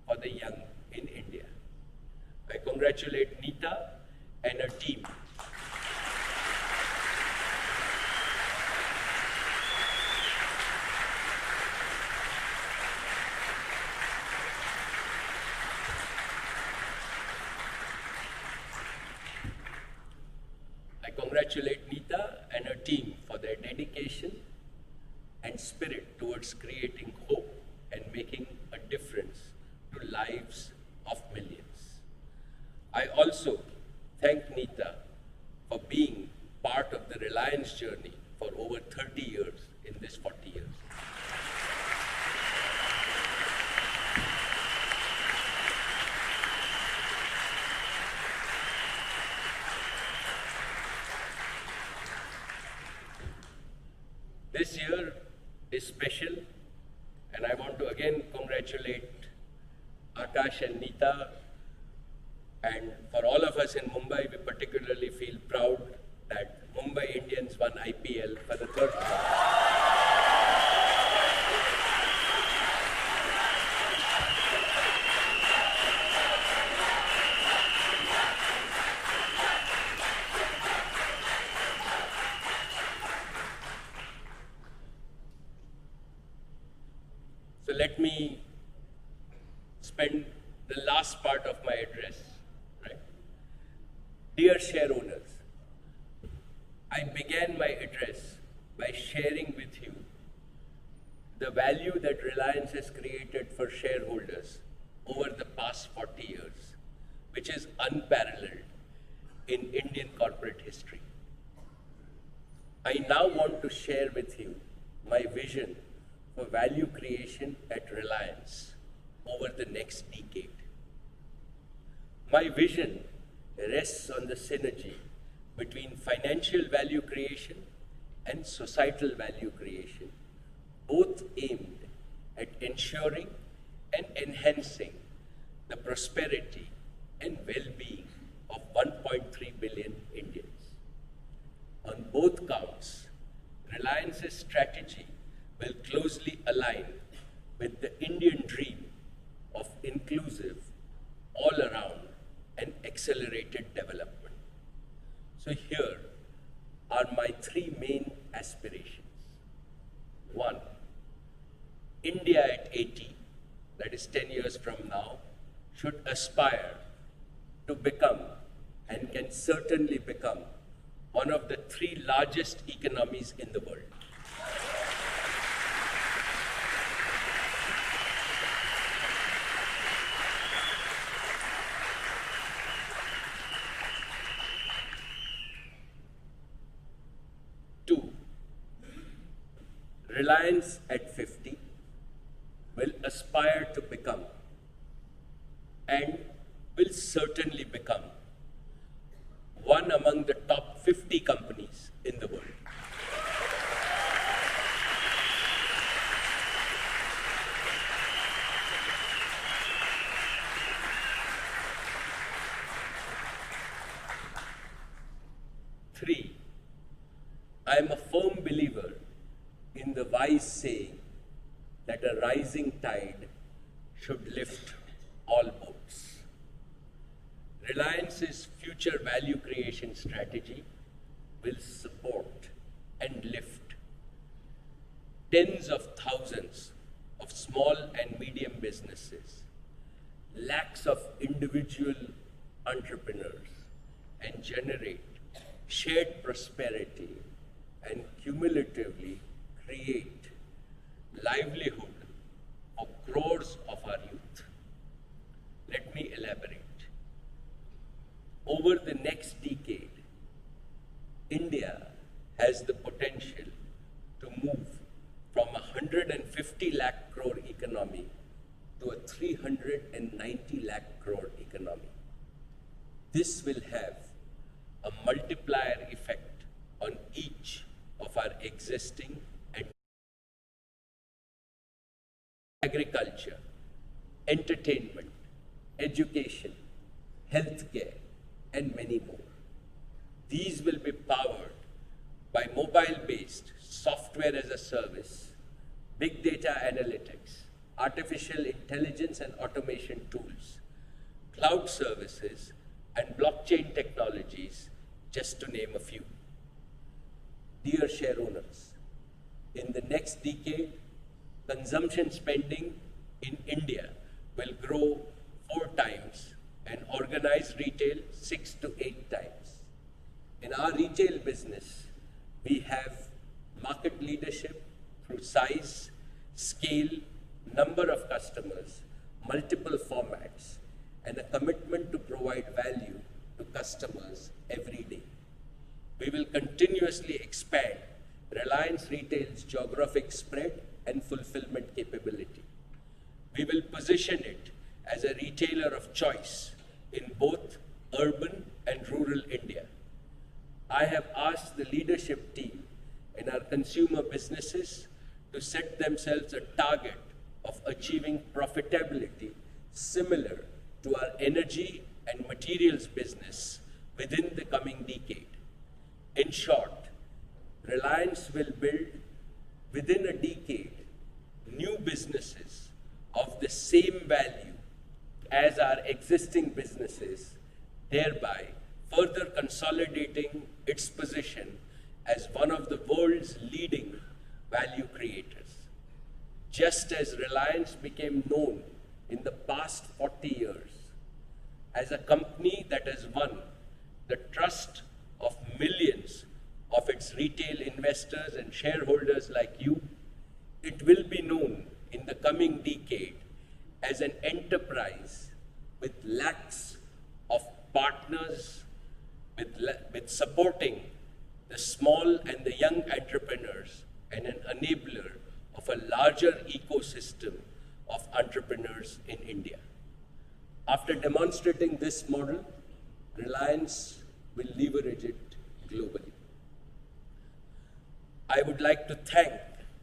for the young in India. I congratulate Neeta and her team. I congratulate Neeta and her team for their dedication and spirit towards creating hope and making a difference to lives of millions. I also thank Neeta for being part of the Reliance journey for over 30 years in this 40 years. This year is special, and I want to again congratulate Akash and Neeta. And for all of us in Mumbai, we particularly feel proud that Mumbai Indians won IPL for the 3rd time. So let me spend the last part of my address. Dear shareowners, I began my address by sharing with you the value that Reliance has created for shareholders over the past 40 years, which is unparalleled in Indian corporate history. I now want to share with you my vision for value creation at Reliance over the next decade. My vision rests on the synergy between financial value creation and societal value creation, both aimed at ensuring and enhancing the prosperity and well-being of 1.3 billion Indians. On both counts, Reliance's strategy will closely align with the Indian dream of inclusive, all-around, and accelerated development. So here are my three main aspirations. One, India at 80, that is 10 years from now, should aspire to become, and can certainly become, one of the three largest economies in the world. Two, Reliance at 50 will aspire to become, and will certainly become, one among the top 50 companies in the world. Three, I am a firm believer in the wise saying that a rising tide should lift all boats. Reliance's future value creation strategy will support and lift tens of thousands of small and medium businesses, lakhs of individual entrepreneurs, and generate shared prosperity and cumulatively create livelihood for crores of our youth. Let me elaborate. Over the next decade, India has the potential to move from a 150 lakh crore economy to a 390 lakh crore economy. This will have a multiplier effect on each of our existing and agriculture, entertainment, education, healthcare, and many more. These will be powered by mobile-based software as a service, big data analytics, artificial intelligence and automation tools, cloud services, and blockchain technologies, just to name a few. Dear share owners, in the next decade, consumption spending in India will grow 4 times and organized retail 6 to 8 times. In our retail business, we have market leadership through size, scale, number of customers, multiple formats, and a commitment to provide value to customers every day. We will continuously expand Reliance Retail's geographic spread and fulfillment capability. We will position it as a retailer of choice in both urban and rural India. I have asked the leadership team in our consumer businesses to set themselves a target of achieving profitability similar to our energy and materials business within the coming decade. In short, Reliance will build within a decade new businesses of the same value as our existing businesses, thereby further consolidating its position as one of the world's leading value creators. Just as Reliance became known in the past 40 years as a company that has won the trust of millions of its retail investors and shareholders like you, it will be known in the coming decade as an enterprise with lakhs of partners, with supporting the small and the young entrepreneurs, and an enabler of a larger ecosystem of entrepreneurs in India. After demonstrating this model, Reliance will leverage it globally. I would like to thank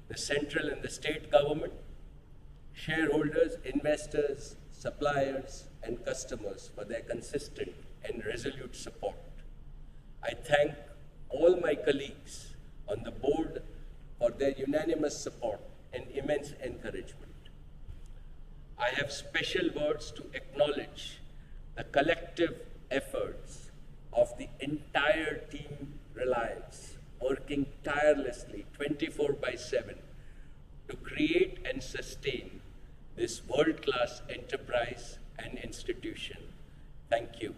the central and the state government, shareholders, investors, suppliers, and customers for their consistent and resolute support. I thank all my colleagues on the board their unanimous support and immense encouragement. I have special words to acknowledge the collective efforts of the entire team Reliance, working tirelessly 24/7 to create and sustain this world-class enterprise and institution. Thank you.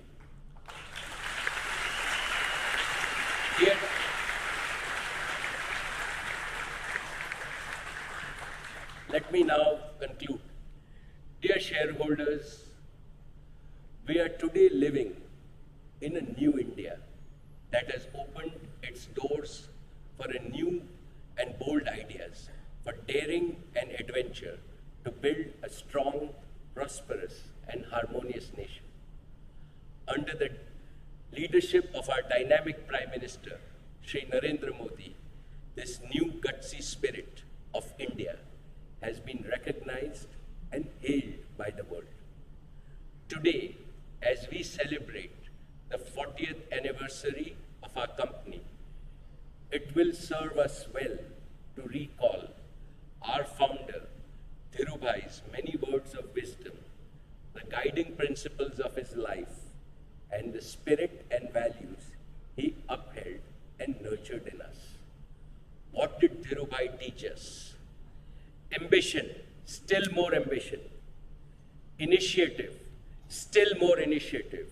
Let me now conclude. Dear shareholders, we are today living in a new India that has opened its doors for a new and bold ideas, for daring and adventure to build a strong, prosperous, and harmonious nation. Under the leadership of our dynamic Prime Minister, Shri Narendra Modi, this new gutsy spirit of India has been recognized and hailed by the world. Today, as we celebrate the 40th anniversary of our company, it will serve us well to recall our founder, Dhirubhai's many words of wisdom, the guiding principles of his life, and the spirit and values he upheld and nurtured in us. What did Dhirubhai teach us? Ambition, still more ambition. Initiative, still more initiative.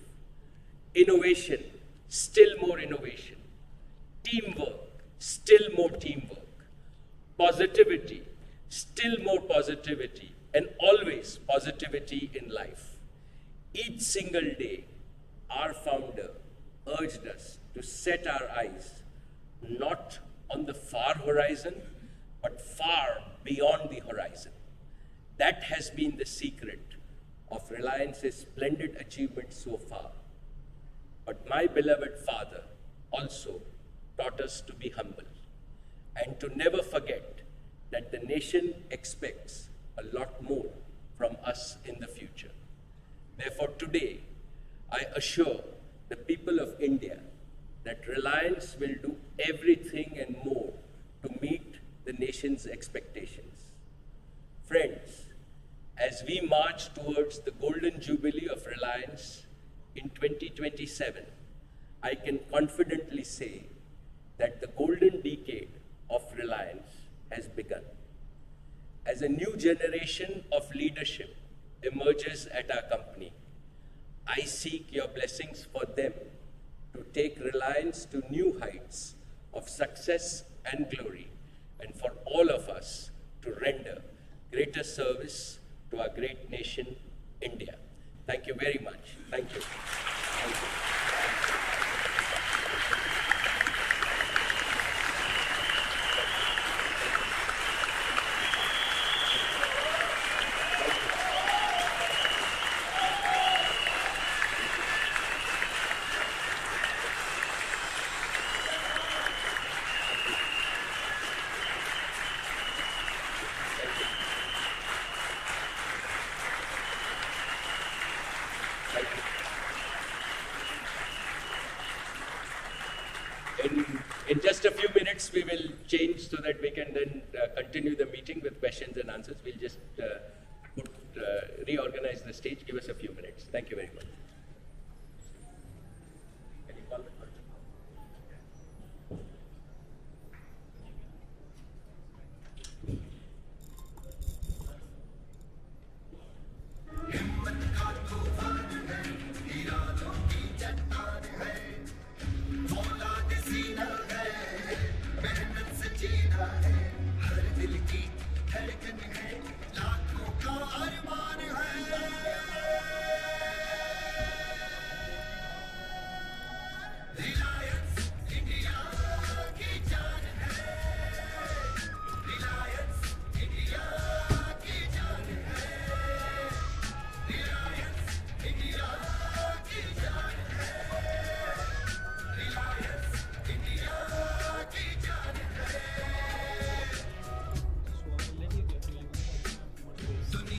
Innovation, still more innovation. Teamwork, still more teamwork. Positivity, still more positivity, and always positivity in life. Each single day, our founder urged us to set our eyes not on the far horizon, but far beyond the horizon. That has been the secret of Reliance's splendid achievements so far. But my beloved father also taught us to be humble and to never forget that the nation expects a lot more from us in the future. Therefore, today, I assure the people of India that Reliance will do everything and more to meet the nation's expectations. Friends, as we march towards the golden jubilee of Reliance in 2027, I can confidently say that the golden decade of Reliance has begun. As a new generation of leadership emerges at our company, I seek your blessings for them to take Reliance to new heights of success and glory, and for all of us to render greater service to our great nation, India. Thank you very much. Thank you. Thank you. In just a few minutes, we will change so that we can then continue the meeting with questions and answers. We'll just reorganize the stage. Give us a few minutes. Thank you very much.